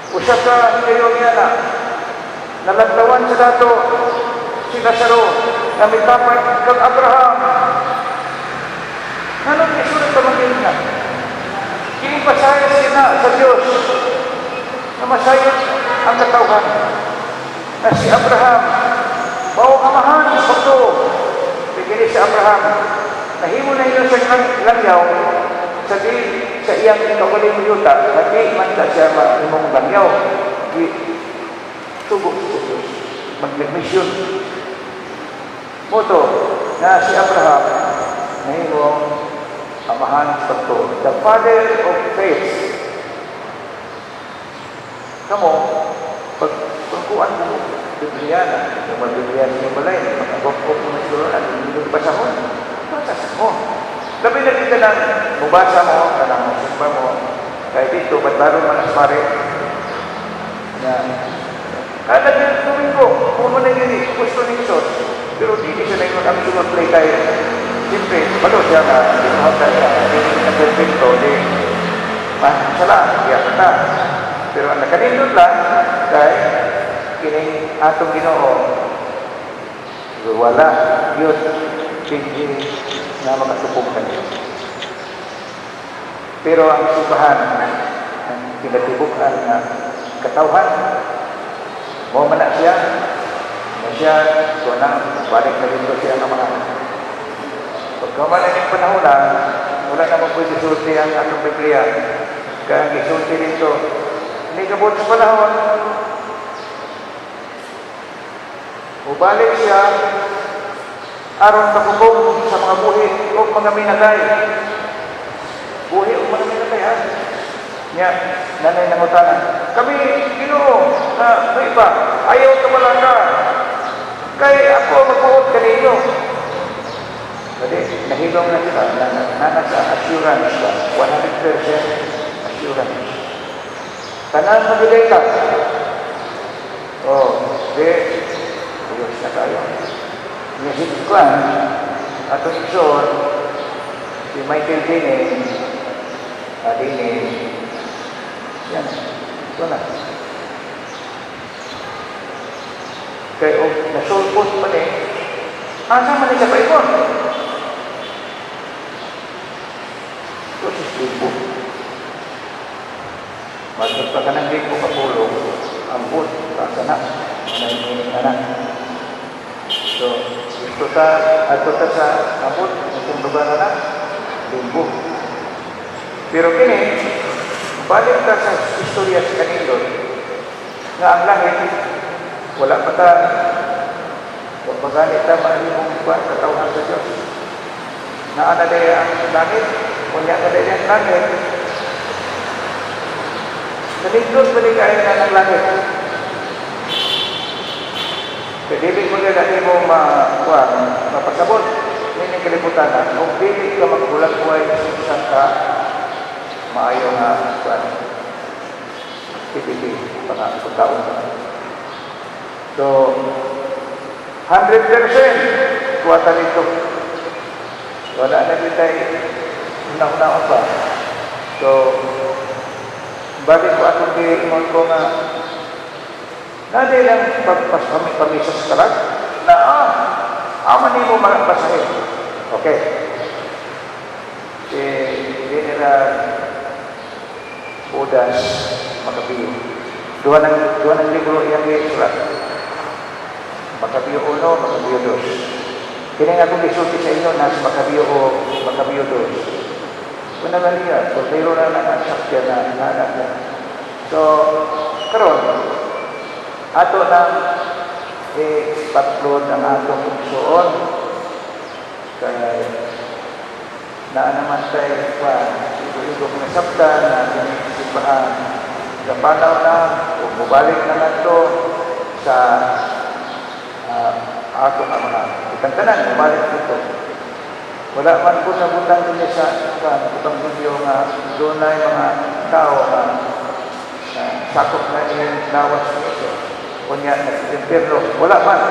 Usa ka hingayon niya na. Nalaglawan sa dato si Lazaro na may kapag kag Abraham. Anong isulat pa maging na? Kining pasayas sila sa Diyos na masayas ang katawhan na si Abraham mao amahan sa pagto. Bigyan si Abraham nahimo na yun sa langyaw sa iyang ikawaling yuta na di man na siya mahimong langyaw di subo sa Diyos mag-mission moto na si Abraham nahimo amahan sa pagto, the father of faith. Kamo pagkuhan mo Biblia na yung Biblia niyo balay mag-agok-agok mo na siguro at hindi mo pasahon pasas mo labi na dito lang mubasa mo kanang magsimba mo kahit dito ba't laro man as pare na kada yung domingo kung mo na yun gusto ni Jesus pero di siya na yung absolute play tayo siyempre balo siya na dinuhatan niya hindi na perfecto di masala kaya kata pero ang nakalindot lang dahil kining atong Ginoo wala yun changing na makasupong kanya pero ang subahan ang kinatibukan na katawhan mo man na siya so na balik na dito siya ng mga pagkaman na yung panahon lang wala naman po isulti ang atong Biblia kaya ang isulti dito hindi kabot sa panahon ubalik siya aron makubong sa mga buhi o mga minagay. Buhi o mga minagay ha. Niya, nanay nangutanan. Kami, Ginoo, na may iba, ayaw ka malaka. Kaya ako magbuot kanino. Jadi, nahilong na sila, nasa assurance ba? 100% assurance. Tanan magigay ka. Di, Diyos na tayo. Nahigkuan, atong iksyon, si Michael Dinin, yan, ito na. Kaya nasulpos pa rin, asa man siya pa ikon? Ito si Stibo. Masuk pa ka ng lipo kapulong, ambot, kasa na, nanginig anak. So, ito sa ambot, itong lugar na limbo. Pero kini, balik ka sa istorya sa kanindon, nga ang langit, wala pa ta, pagpaganit ta, malimong buwan, katawhan sa Diyos. Naanadaya ang langit, kunya kadaya ang langit, sa lindon, baligayin na ng langit. Kaya dili mo nila mo mapasabot. Hindi kalimutan na. Kung dili ka magbulag-buhay sa isang ka, maayo nga activity, pagkaon ka. So, 100% kuwatan nito. Wala na kita una-una pa. So, balik ko atong diingon ko nga, nadi lang pagpamisas ka lang, na aman ni mo mapasahin. Okay. Si General Udas Makabiyo. Dua ng libro yang surat. Makabiyo 1, Makabiyo 2. Kini nga akong isulti sa inyo na si Makabiyo o Makabiyo 2. Una nga niya, soltero na sakya na anak niya. So, karon ato na patlod ang atong pagsuon kaya na naman tayo pa ito mga sabta na sinisipahan sa panaw na o mubalik na nato sa atong amahan. Itang tanan, mubalik dito. Wala man po nabutang din sa utang video nga doon na yung mga tao na sakop na yung lawas nito. Kunya na impierno. Wala man.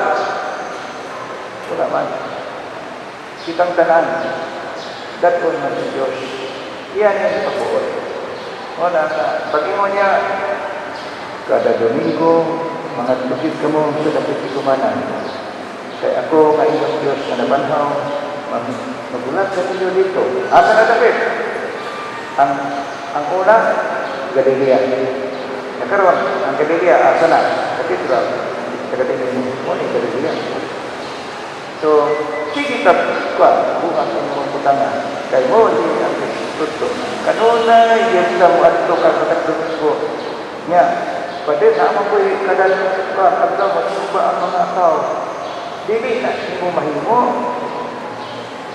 Wala man. Kitang tanan. Daton man sa Diyos. Iyan yung ipapuot. Wala ka. Pag-ingon niya, kada Domingo, mga lupit ka mo sa dapat ikumanan. Kaya ako, kaingat Diyos na nabanhaw, magulat sa inyo dito. Asa na dapat? Ang una, Galilea. Nakaroon, ang Galilea, asa na? Katedral. Galilea. So, sige tapos bukas ang mga putangan. Kaya mo, hindi ang Kristo. Kanuna, yes na mo at ito kakatagdunod ko. Nga, pwede na mo ko'y kadalong ka, agdaw mo, suba ang mga tao. Dili na, hindi mo mahimo.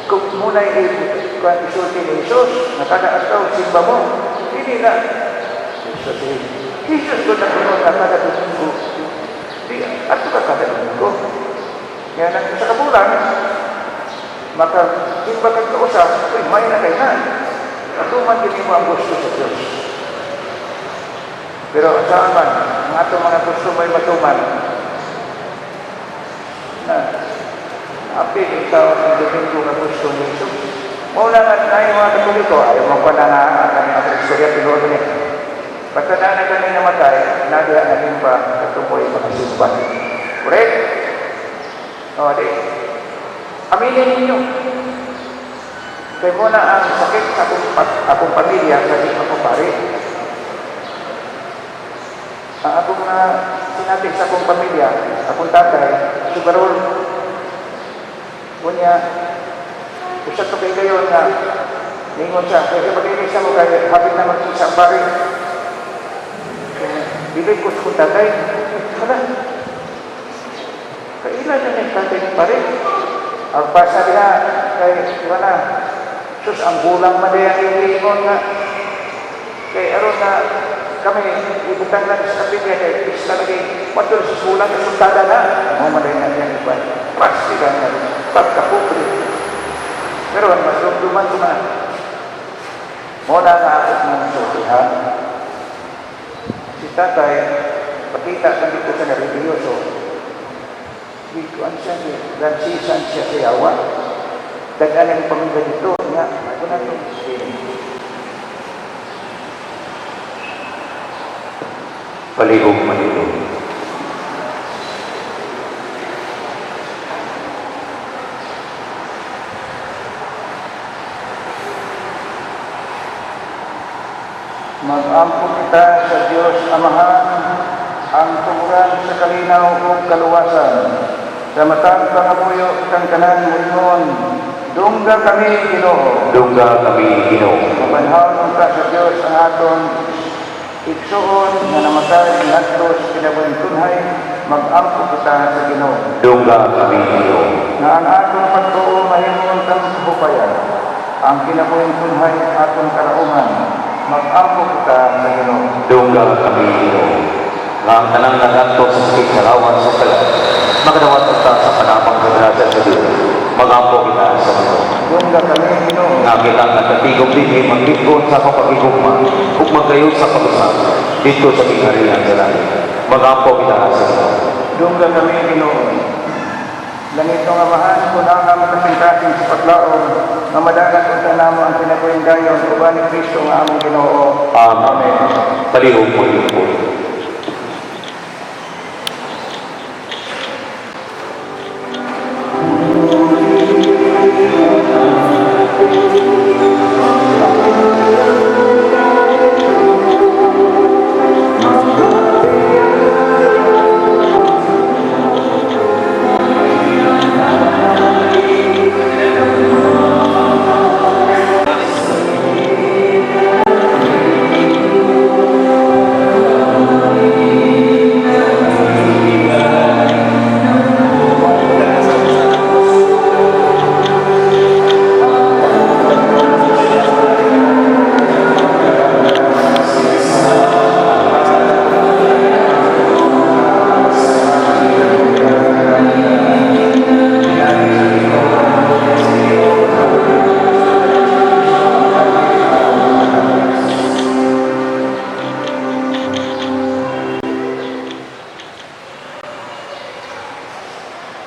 Kung muna isulti ni Jesus, nakadaataw, simba mo. Dili na. Jesus ko na kuno nakadalong ko. At ito kakadalong ko. Yan ang sa kabulan, maka yung bakag kausap, may na kayo na. Atuman din mo ang gusto sa Diyos. Pero saan man, ang atong mga gusto may matuman, na apil yung tao ng Domingo na gusto ni Jesus. Mula nga na yung mga katoliko, ayaw mo pa na nga ang kanyang istorya pinuod niya. Basta na kami namatay, nadiya namin pa katupoy mga simba. Correct? O, di. Aminin ninyo. Kaya muna ang sakit sa akong pamilya sa di ako pare. Ang akong sinabi sa akong pamilya, akong tatay, si Barol, kunya, usap ko kayo na ningon siya, kaya mag-iisa mo kayo, hapit na mag-isa ang pare. Bilig ko sa akong tatay, wala. Kailan na yung tatay ng pare? Ang pasa niya, kay wala. Sus, ang gulang madayang yung lingon nga. Kay aron na kami, ibutang lang sa kapilya, kay pista lagi, matul sa gulang na sultada na. Ang madayang nga yung iba. Pasti ka nga, pagkapupri. Pero ang masumduman ko na. Muna nga ako ng sultihan. Si tatay, pakita kang dito sa nareligyoso. Ikuan siya, gansisan siya sa yawa. Dagalan yung pamilya dito. Nga, ako na ito. Paligog maligog. Mag-ampo kita sa Diyos Amahan, ang tumuran sa kalinaw o kaluwasan. Sa matang pangamuyo kang kanan mo ingon, dungga kami Ginoo. Dungga kami Ginoo. Mabanhaw ka sa Diyos ang aton igsuon na namatay natos kinabuhintunhay, mag-ampo kita sa Ginoo. Dungga kami Ginoo. Na ang atong pagtuo mahimong kang hupayan, ang kinabuhintunhay atong karauman, mag-ampo kita sa Ginoo. Dungga kami Ginoo. Nga ang tanang naganto sa sakit na lawan sa kalat, magdawat kita sa panapang kagrasya sa Diyos. Mag-ampo kita sa Ginoo. Dungga kami Ginoo. Nga kita nagkatigog din, magbitgon sa kapagigugma, ug magkayo sa pag-usap, dito sa tingharian sa langit. Mag-ampo kita sa Ginoo. Dungga kami Ginoo. Langit nga Amahan, kung ang makasing-kasing sa patlaon, nga madagat unta namo ang pinagayong-gayon, uban ni Kristo nga among Ginoo. Amen. Palihog mo yung po.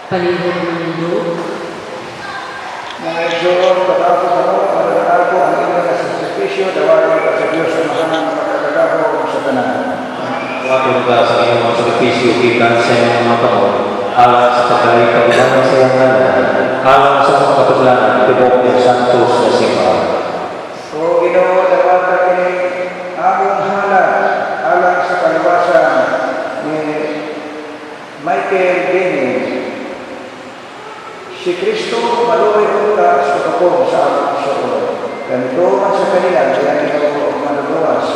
Palihog ng mundo, Mga Diyos, patapos ako ang inyong sakripisyo, dawaran ka sa Diyos sa mahanang makakagaho sa tanan. Wakil ka sa iyong mga sakripisyo, ikan sa iyong mga taon, alang sa pagkalit kabilangan sa iyong nanan, alang sa mga katulanan, tibok ng Santos na Sipa. O Ginoo, dawatan kini among halal alang sa kaliwasan ni Michael Denny. Si Kristo maluoy unta sa kapong sa among suod. Ganito man sa kanila, kaya Ginoo maluwas.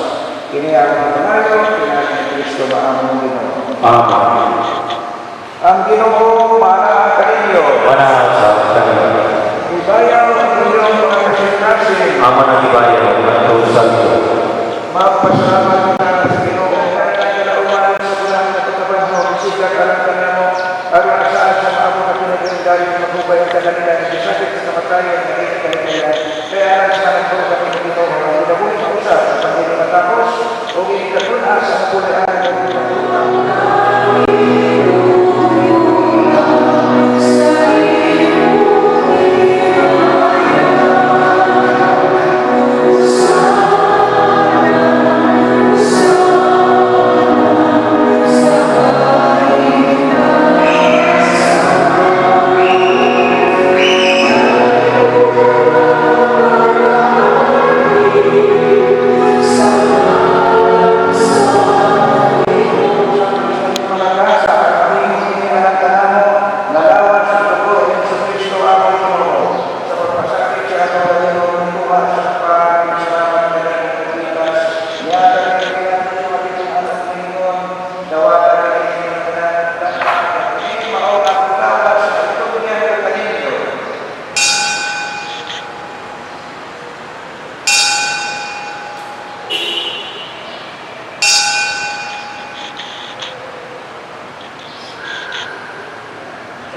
Kini ang panayon, kinain ni Kristo maamong Ginoo. Amen. Ang Ginoo maana kaninyo. Manahan sa kanila. Ibayaw ang inyong mga kasing-kasing. Ama na ibayaw ng Tusan ko. Magpasalamat ka sa Ginoo kaya kalauan sa bulan na pagkabaho sigat alang kanamo aron saan sa maabot na pinagdali magubay ang kanila na sakit sa kamatayan na rin kalimutan kaya alang sa nagpuro kami ng Ginoo ang ginabuhin sa usap sa pagdili matapos o inikatuna sa napulaan ng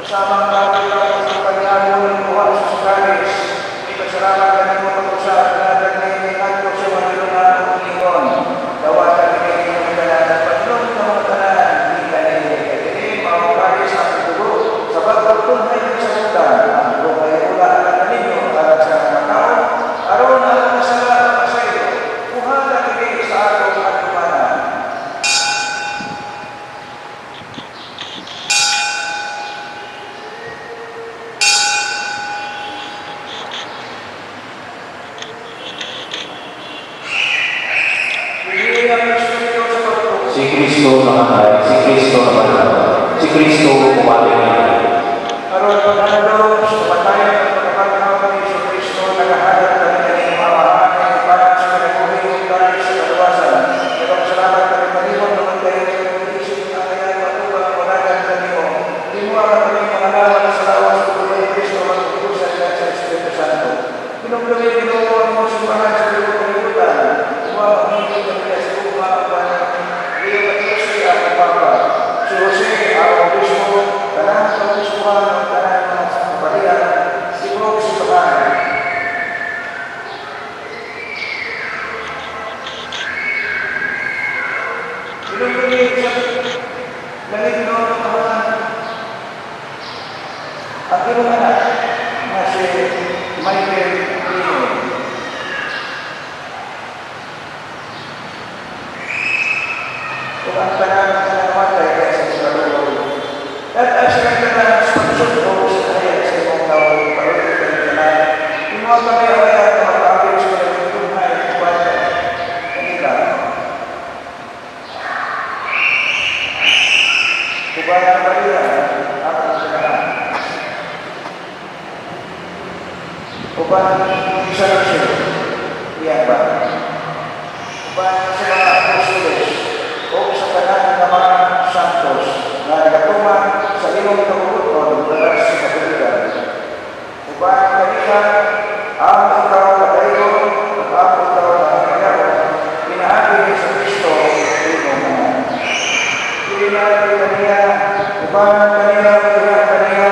Samang tawag ako sa pangyayari ng buwan sa Sukalis. Ipasalamat ka ng mga usap na nagnihingan ko sa mga lunang ulingon. Dawatan ka ng inyong tanan at patlong ng mga tanan. Hindi ka nila. Kaya maukari sa aking dugo. Sa pagpagtunay ng sagutan. Ang dugo ay ula alam na ninyo para sa mga tao. Aron ang masalamat sa iyo. Kuhala kayo sa atong katumanan. Si Kristo namatay, si Kristo namatay, si Kristo bumalik na. Aron pagkakalo sa patayan at pagkakatawa kami sa Kristo, naghahanap kami ng inyong mamahanin para sa kanabuhin tayo sa kaluwasan. Pero salamat kami panimon naman kayo sa pag-isip na kaya matubang managan sa inyo. Limuha kami mga lawan sa lawas sa tuloy ni Kristo magpupusan sa Espiritu Santo. Pinugdumi Ginoo ang mga sumbahan sa tulong kalibutan. Huwag ang hindi kami sa umapan. Iyo at Jose ang Papa. Si Jose ang obispo, tanang sa obispuan ng tanang mga sa kapalian, si Brooke si Bahay. Pinugdumi sa langit noon ng kahanan. Ang imong anak na si Michael Lino. Kung ang tanan na namatay kaya sa pagkalulo. At ang silang tanan sa pagsusunod sa kaya sa imong tawag parulit ka ng tanan. Inuwa kami ang kaya na makakapit sa kanyang tunay at kubata. Kanila. Kubata na Maria, ang tanan. Upang isa lang siya, iyan ba? Upang sa mga apostoles o sa tanan ng mga santos na nagatuman sa imong kabubuton mula sa katuligan. Upang kanila ang ikaw na kayo at ang ikaw na kayo, pinaagi sa Kristo imong mga. Pinagi kaniya, upang kanila pagkakaniya kaniya,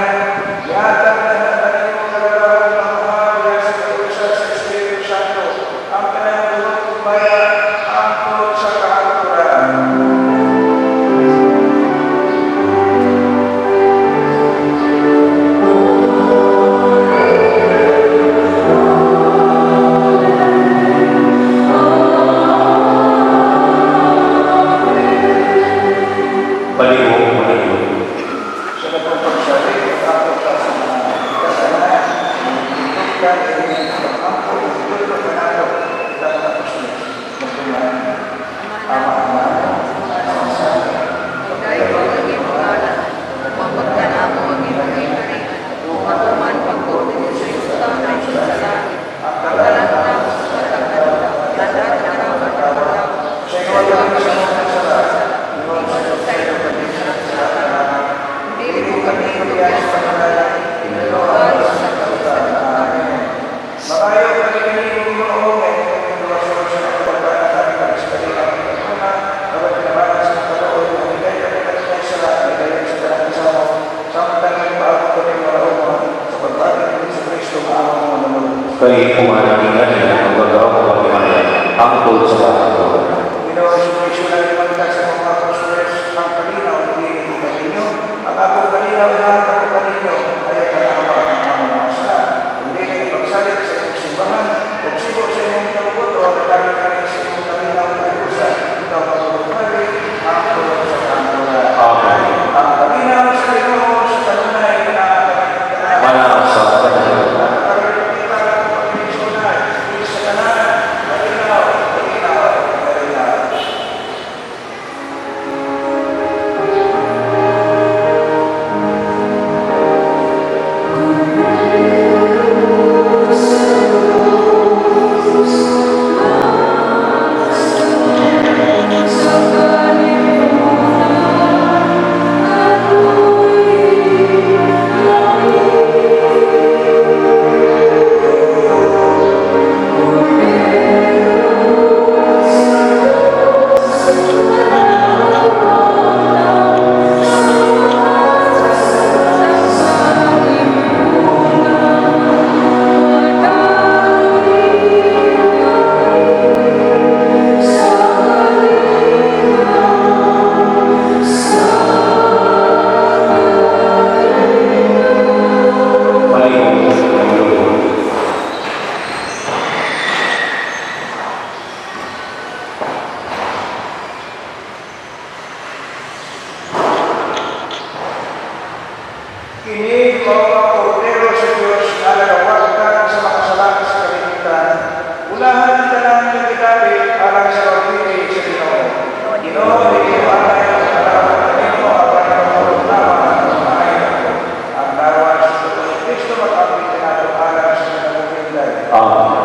yatag na kanila kalalawan ng mga sa katulisan sa Espiritu Santo, ang kanilang bulong kumbaya, ang tulog sa kahaturan. Palihog manindot. Sa nagpapagsabi, ang sa mga kasalanan, itukkan ay ang pagtutulog na nato sa mga Apostles. Magtunan, ama-ama, Dahil ko ang iyong pangalan, mapagdala mo ang iyong kaibigan, matuman pagkutin sa iyong tanay sa langit. Pagdalan na mo sa pagkakalo, lahat na rapat na pagkakalo. sa inuwan kami sa mga kasalanan, inuwan sa iyo kayo kami sa kasalanan. Hindi mo kami ibigyan sa pangalan, inuwan sa kawisan. Amen. Makayo kami kanilong mga umay, kami luwasunod sa mga pagkakatabi kami sa kanila. Una, dapat pinabahan sa mga kaloon, ang higay kami kanina sa lahat, higay sa kanang kasama, samantalang paabot kami mga umay, sa pagbagay kami sa Kristo, maamang mga naman. Kay kumanalingan niya ang gagawa ng pagkimaya, ang tulad sa bahay ko. Ginawa sa Kristo na limagdag sa mga apostles, ang kalinaw, hindi ito kaninyo, ang akong kalinaw na ako kaninyo, ay ang kanawa ng mga masala. Hindi kayo pagsalit sa inyong simbahan, kung sigo sa inyong kalubot, o nagkagin kami sa inyong kalinaw na ilusan, ikaw magpapagpapag, ang tulad sa kanturan. Amen. Ang kalinaw sa Ginoo sa kanunay na Manang sa kanila. Kini mga kordero sa Diyos na nagawagkan sa makasalanan sa kalimitan, ulahan ang talang nagkitabi alang sa pagpili sa Ginoo. Ginoo, iiwanay ang kalaman ng Ginoo at pagkakaulit naman ang mga ayaw. Ang lawas sa Kristo makapit na nato alang sa nagpapilay. Amen.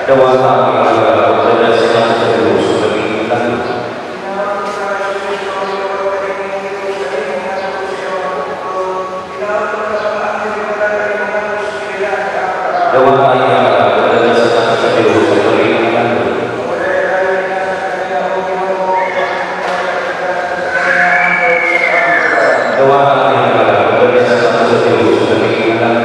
Gawa sa aming alalaw, dahil sa mga sa Diyos, magiging lalo. Gawa sa aming alalaw, dahil sa mga sa Diyos, magiging lalo. Gawa sa aming alalaw, dahil sa mga sa Diyos, magiging lalo.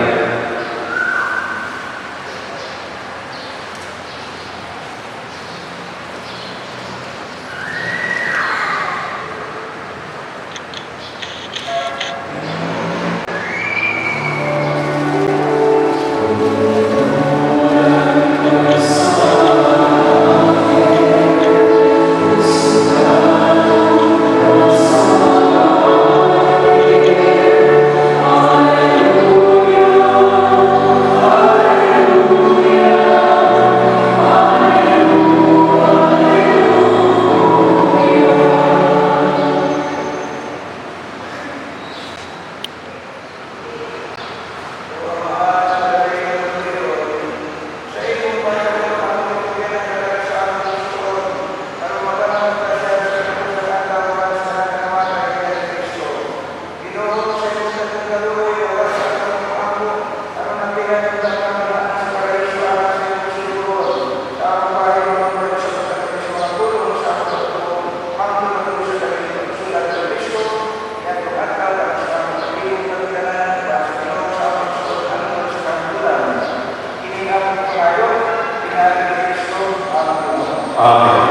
Amen.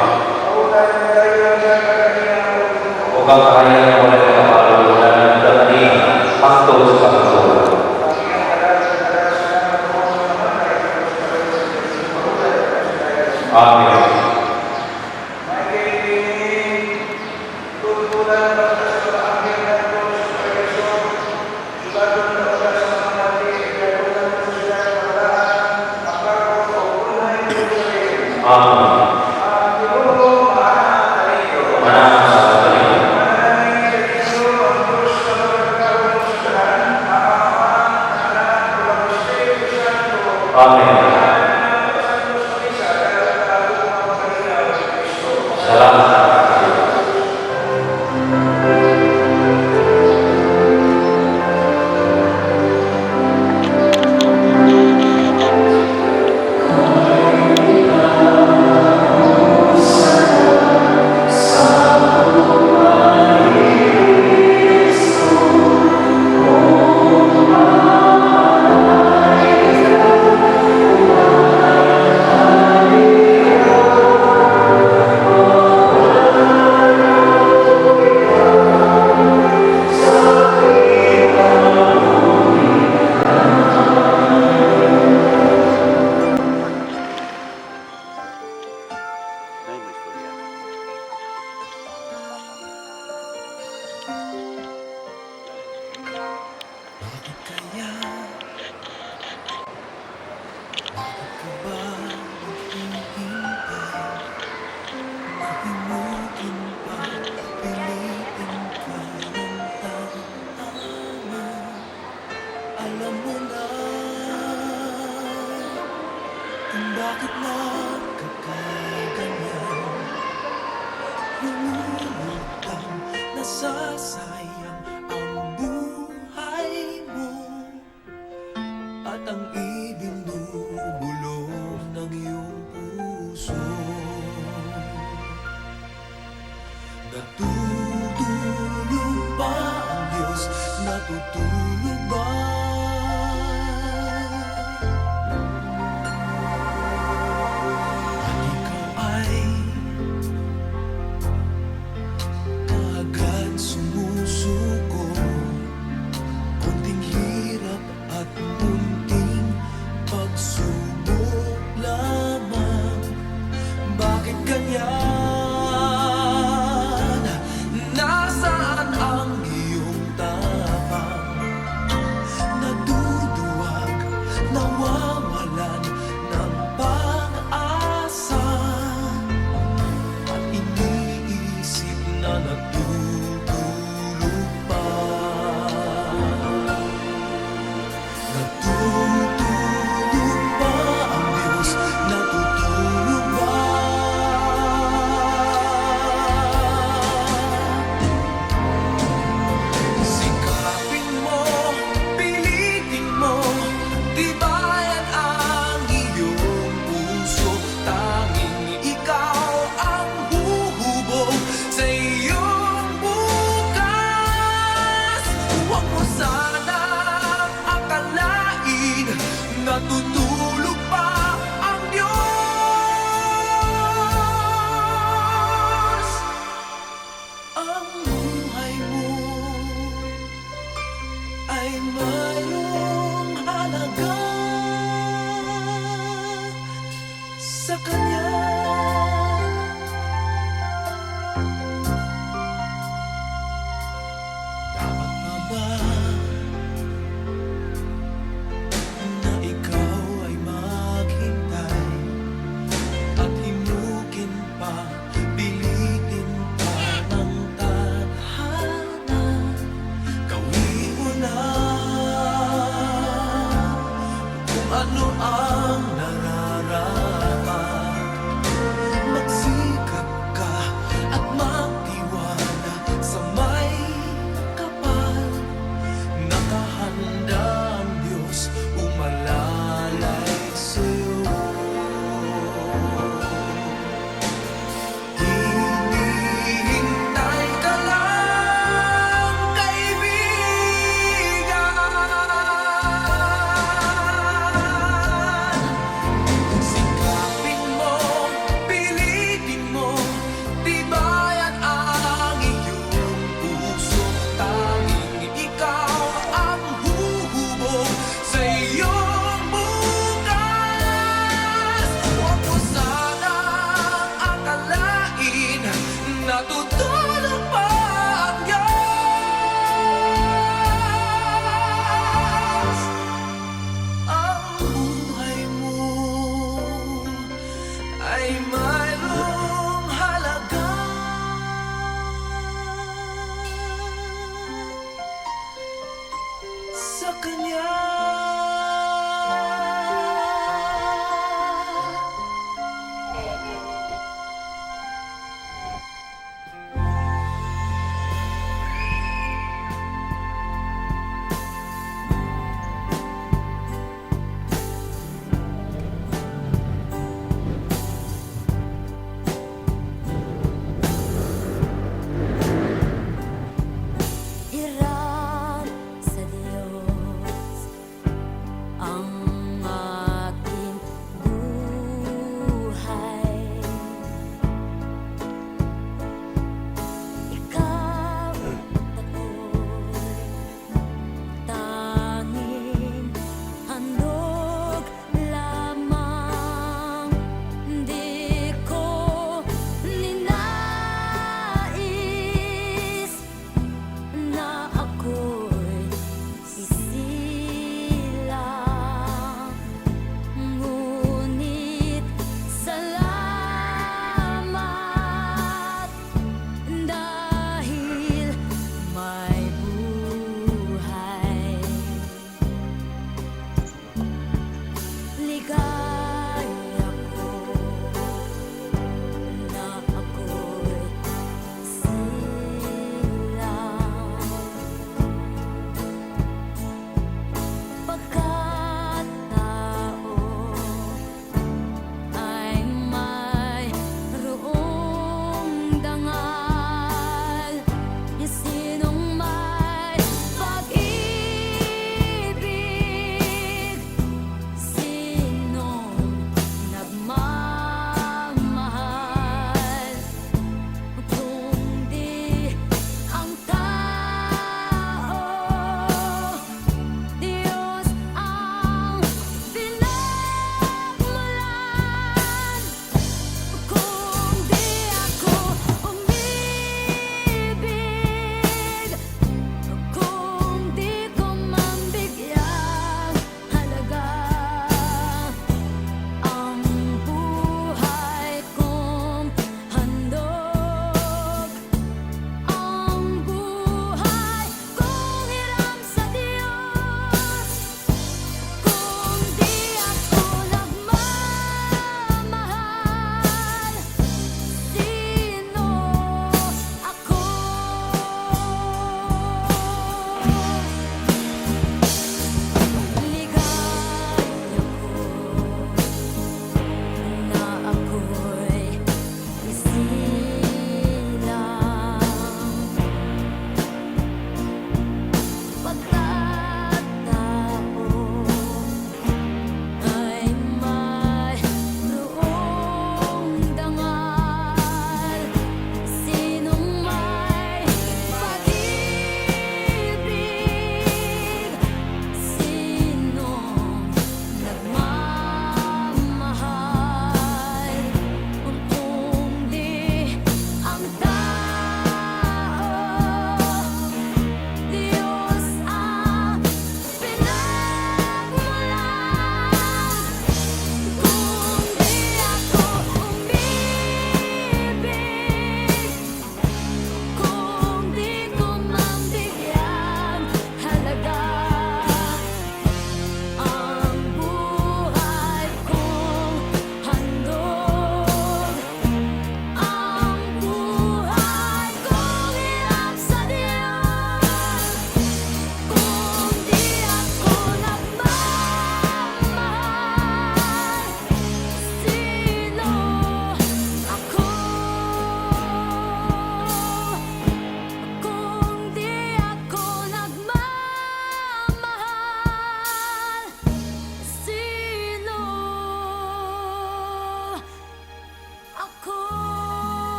Huwag kang kaya ng walang kapalalunan ng dalating pangtol sa pangtol. Amen. Amen. Amen. Salamat. Bakit kaya? Bakit ka ba naghihintay? Mahimukin pa, pilitin ka ng tama. Alam mo na kung bakit nagkakaganyan. Lumulutang nasasayang ang buhay mo at ang ibinubulong ng iyong puso. Natutulog ba ang Diyos? Natutulog ba? At ikaw ay kaagad sumusuko. Kunting hirap at munting pagsubok lamang. Bakit ganyan? Nasaan ang iyong tapang? mayroong halaga sa Kanya. Dapat pa ba na ikaw ay maghintay at himukin pa, pilitin pa ng tadhana? Gawin mo na kung ano ang nararapat. Magsikap ka at magtiwala sa may kapal. Nakahanda ang Diyos umalalay sa'yo. Hinihintay ka lang, kaibigan. Sikapin mo, pilitin mo, tibayan ang iyong puso. Tanging ikaw ang huhubog sa iyong bukas. Huwag mo sanang akalain na tutulong pa ang Diyos. Ang buhay mo ay mayroong halaga sa Kanya. Hirap sa Diyos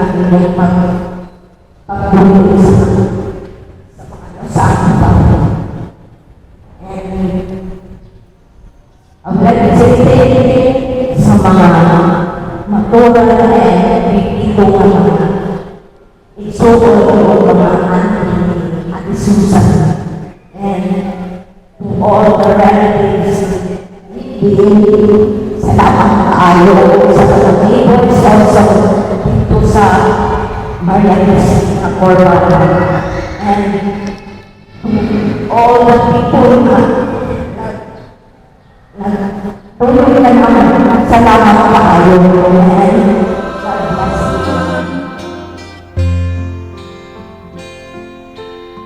na inyong pagpapatuloy sa ating Panginoon. And ang nagsisilip sa mga matural na pipitungan mga isukol o mga auntie at Susan. And to all the relatives, salamat kaayo sa mga neighbors also dito sa Marianas na Corbata. And all the people na tuloy na naman, salamat kaayo. And God bless you.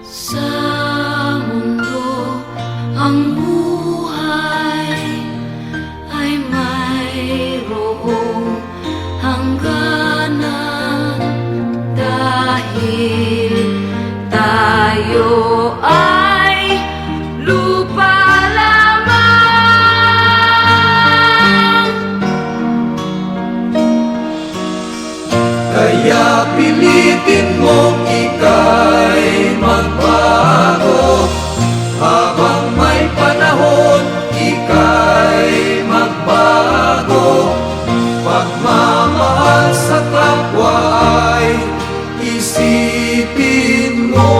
Sa mundo ang buhay ay mayroong hangganan dahil tayo ay lupa lamang. Kaya pilitin mong ika'y magbago, habang may panahon ika'y magbago. Pagmamahal sa kapwa ay isipin mo.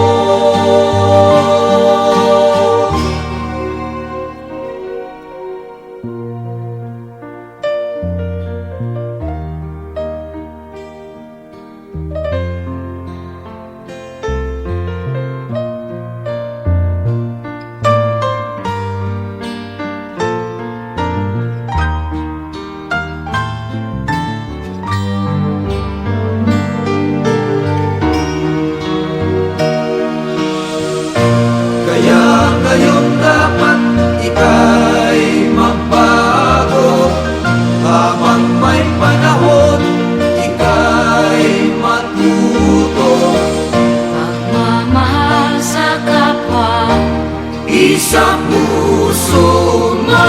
Kaya ngayon dapat ika'y magbago, habang may panahon ika'y matuto. Pagmamahal sa kapwa, Isang puso mo.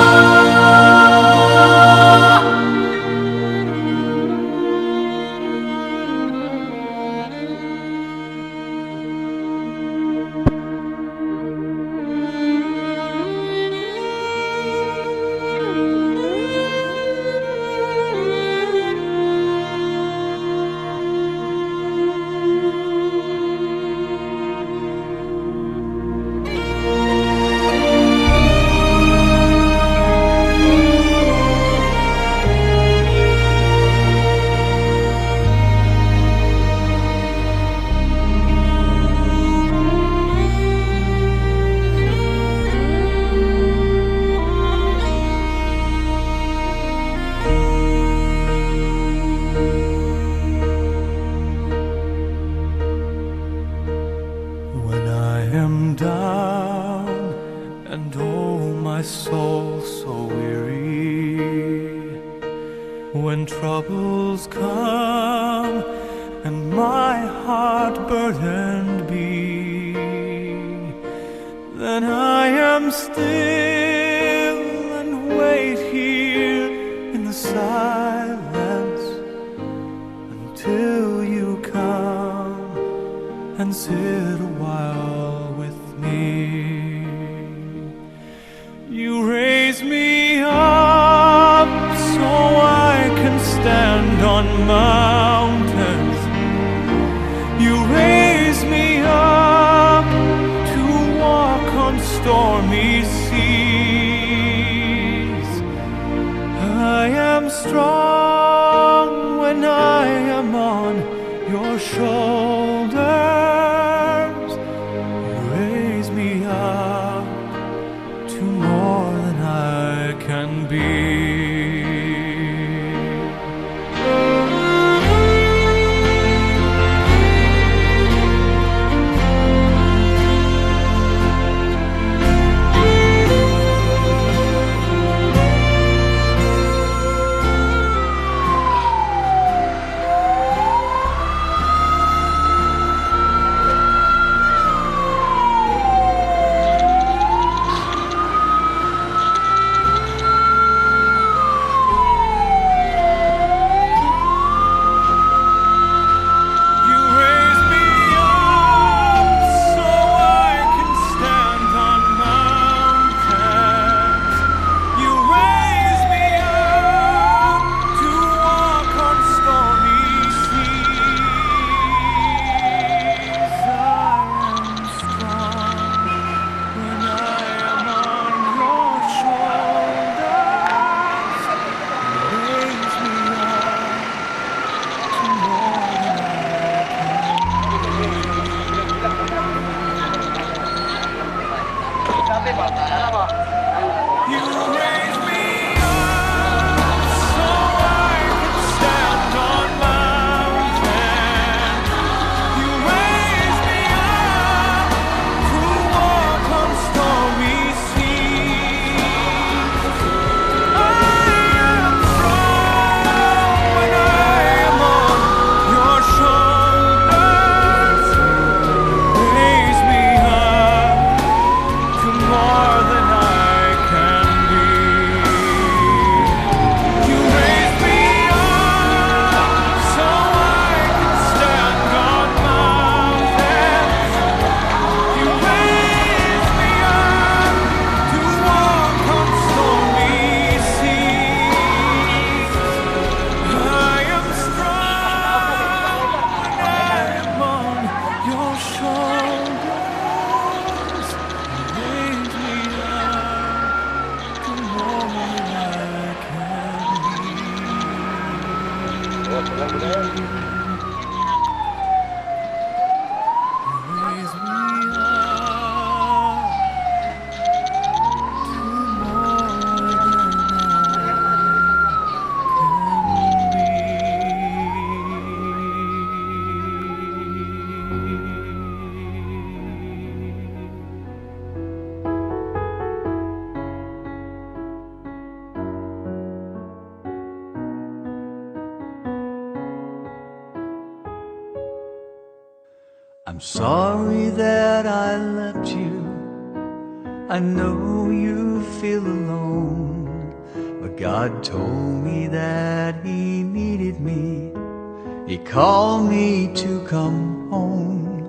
When I am down and oh my soul so weary, when troubles come and my heart burdened be, then I am still and wait here in the silence until you come and sit a while with me. You raise me up so I can stand on mountains. You raise me up to walk on stormy seas. I am strong when I am on your shoulders. You raise me up to more than I can be. You raise me up so I can stand on mountains. You raise me up to walk on stormy seas. I am strong when I am on your shoulders. Raise me up to more than I can be. You raise me up so I can stand on mountains. You raise me up to walk on stormy seas. I am strong when I am on your shoulders. Raise me up to more than I can be. Raise me up to more than I can be. I'm sorry that I left you. I know you feel alone, but God told me that He needed me. He called me to come home.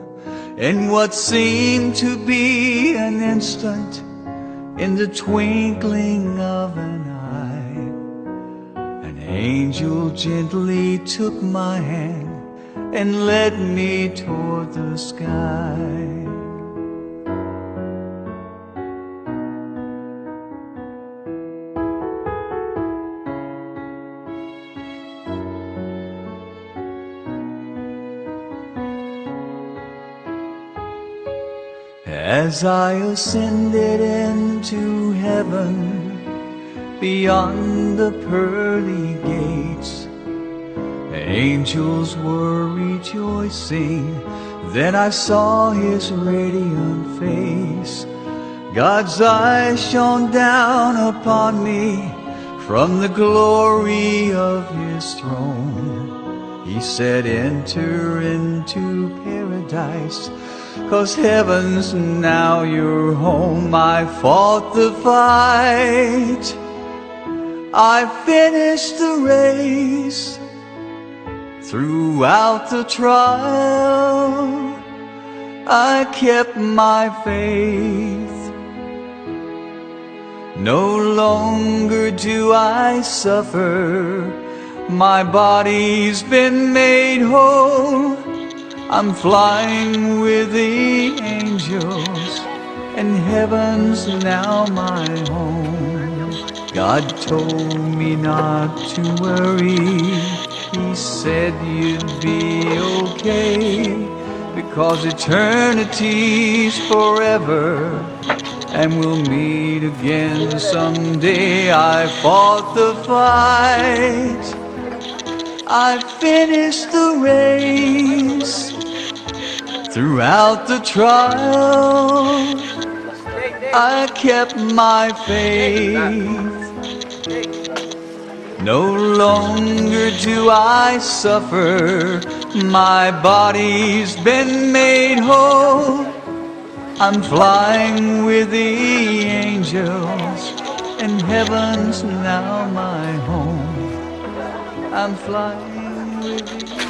In what seemed to be an instant, in the twinkling of an eye, an angel gently took my hand and led me toward the sky. As I ascended into heaven, beyond the pearly gates, angels were rejoicing. Then I saw His radiant face. God's eyes shone down upon me from the glory of His throne. He said, enter into paradise, 'cause heaven's now your home. I fought the fight, I finished the race. Throughout the trial, I kept my faith. No longer do I suffer, my body's been made whole. I'm flying with the angels, and heaven's now my home. God told me not to worry. He said you'd be okay, because eternity's forever, and we'll meet again someday. I fought the fight, I finished the race. Throughout the trial, I kept my faith. No longer do I suffer, my body's been made whole. I'm flying with the angels, and heaven's now my home. I'm flying with the angels.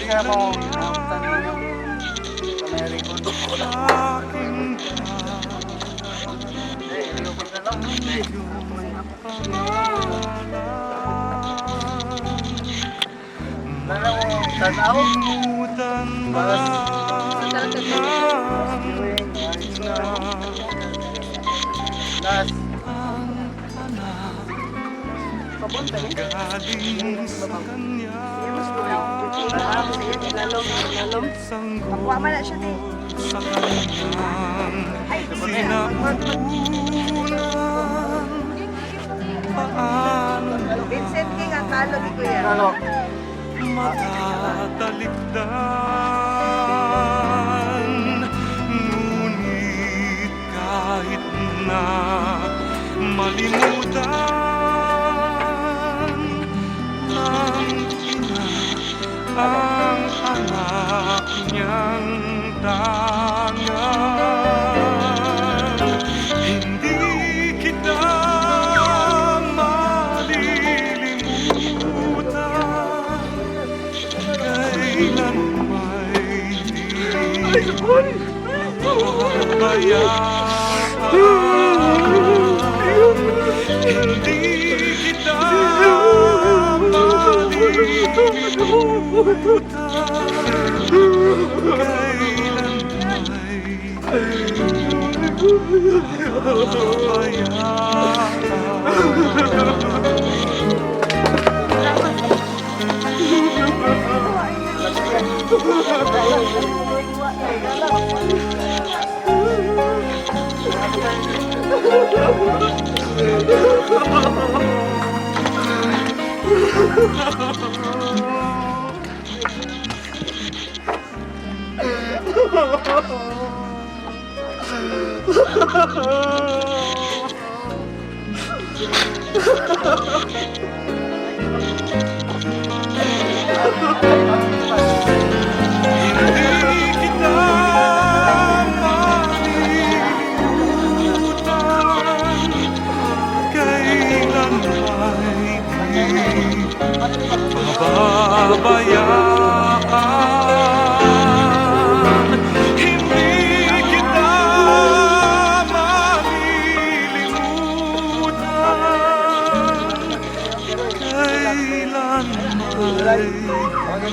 nga mo ang tanong yung pameri ko. Tanaw? Last. Makuha man na siya din. Ay, Vincent King ang talo ni Kuya. Ano? Matatalikdan, ngunit kahit na malimutan ng ina ang anak niyang tangan, hindi kita malilimutan kailan may di pabayaan, hindi kita pabayaan, hindi kita malilimutan kailan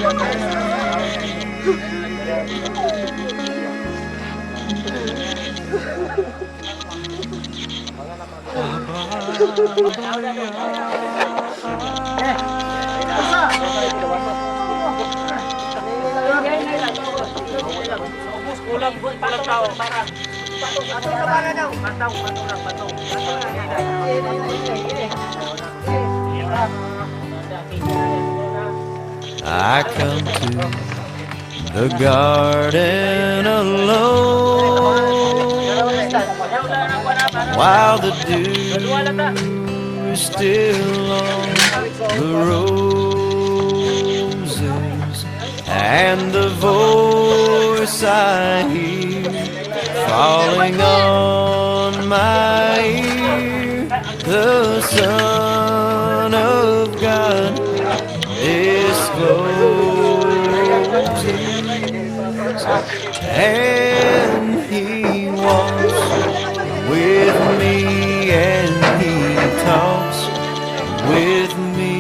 I come to the garden alone while the dew is still on the roses, and the voice I hear falling on my ear, the Son of God disclosing, and He walks with me and He talks with me,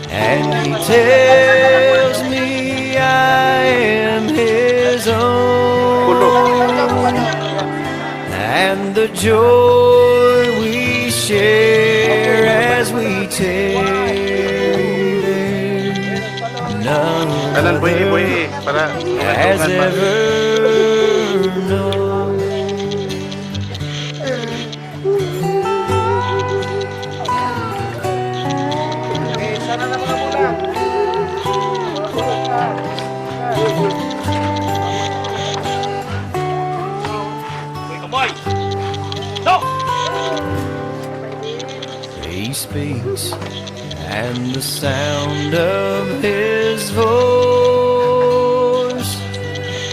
and He tells me I am His own, and the joy we share as we tarry there, none other has ever known. He speaks, and the sound of His voice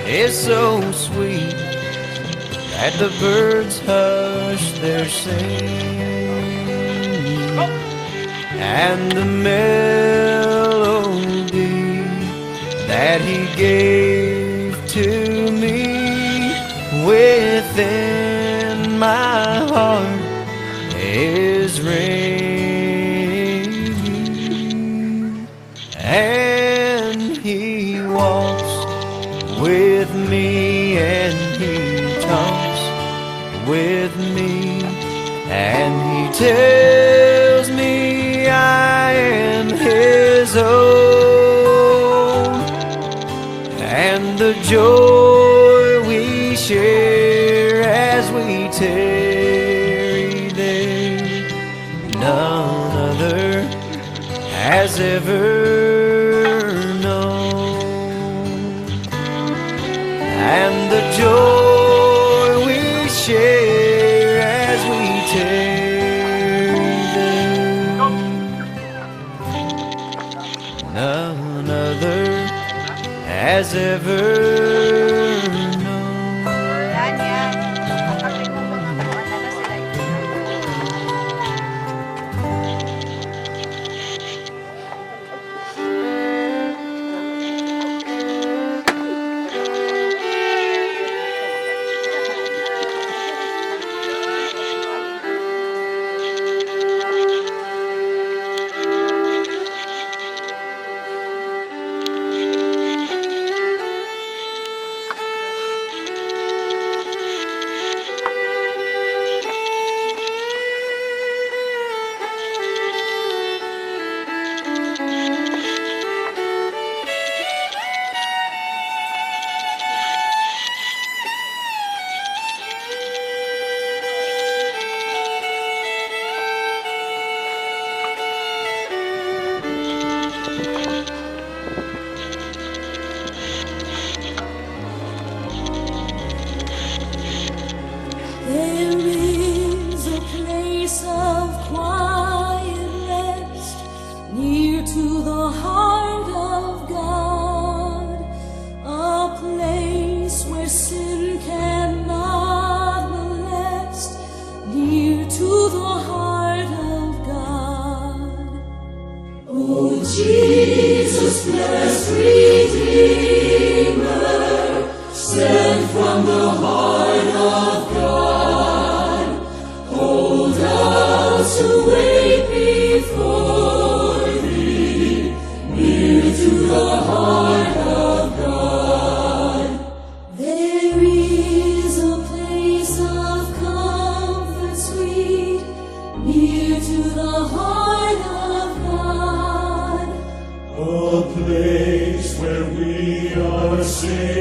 is so sweet that the birds hush their singing, and the melody that that He gave to me within my heart is raining, and He walks with me, and He talks with me, and He tells me I am His own, and the joy we share as we tarry there, none other has ever known, and the joy we share as we tarry there, none other has ever known. Yan, yan. Kapag mo magkakaroon na sila. There is a place of quiet rest near to the heart of God, a place where sin cannot molest, near to the heart of God. Oh, Jesus, blessed Redeemer, sent from the heart of God, hold us to wait before Thee, near to the heart of God. There is a place of comfort sweet, near to the heart of God, a place where we are safe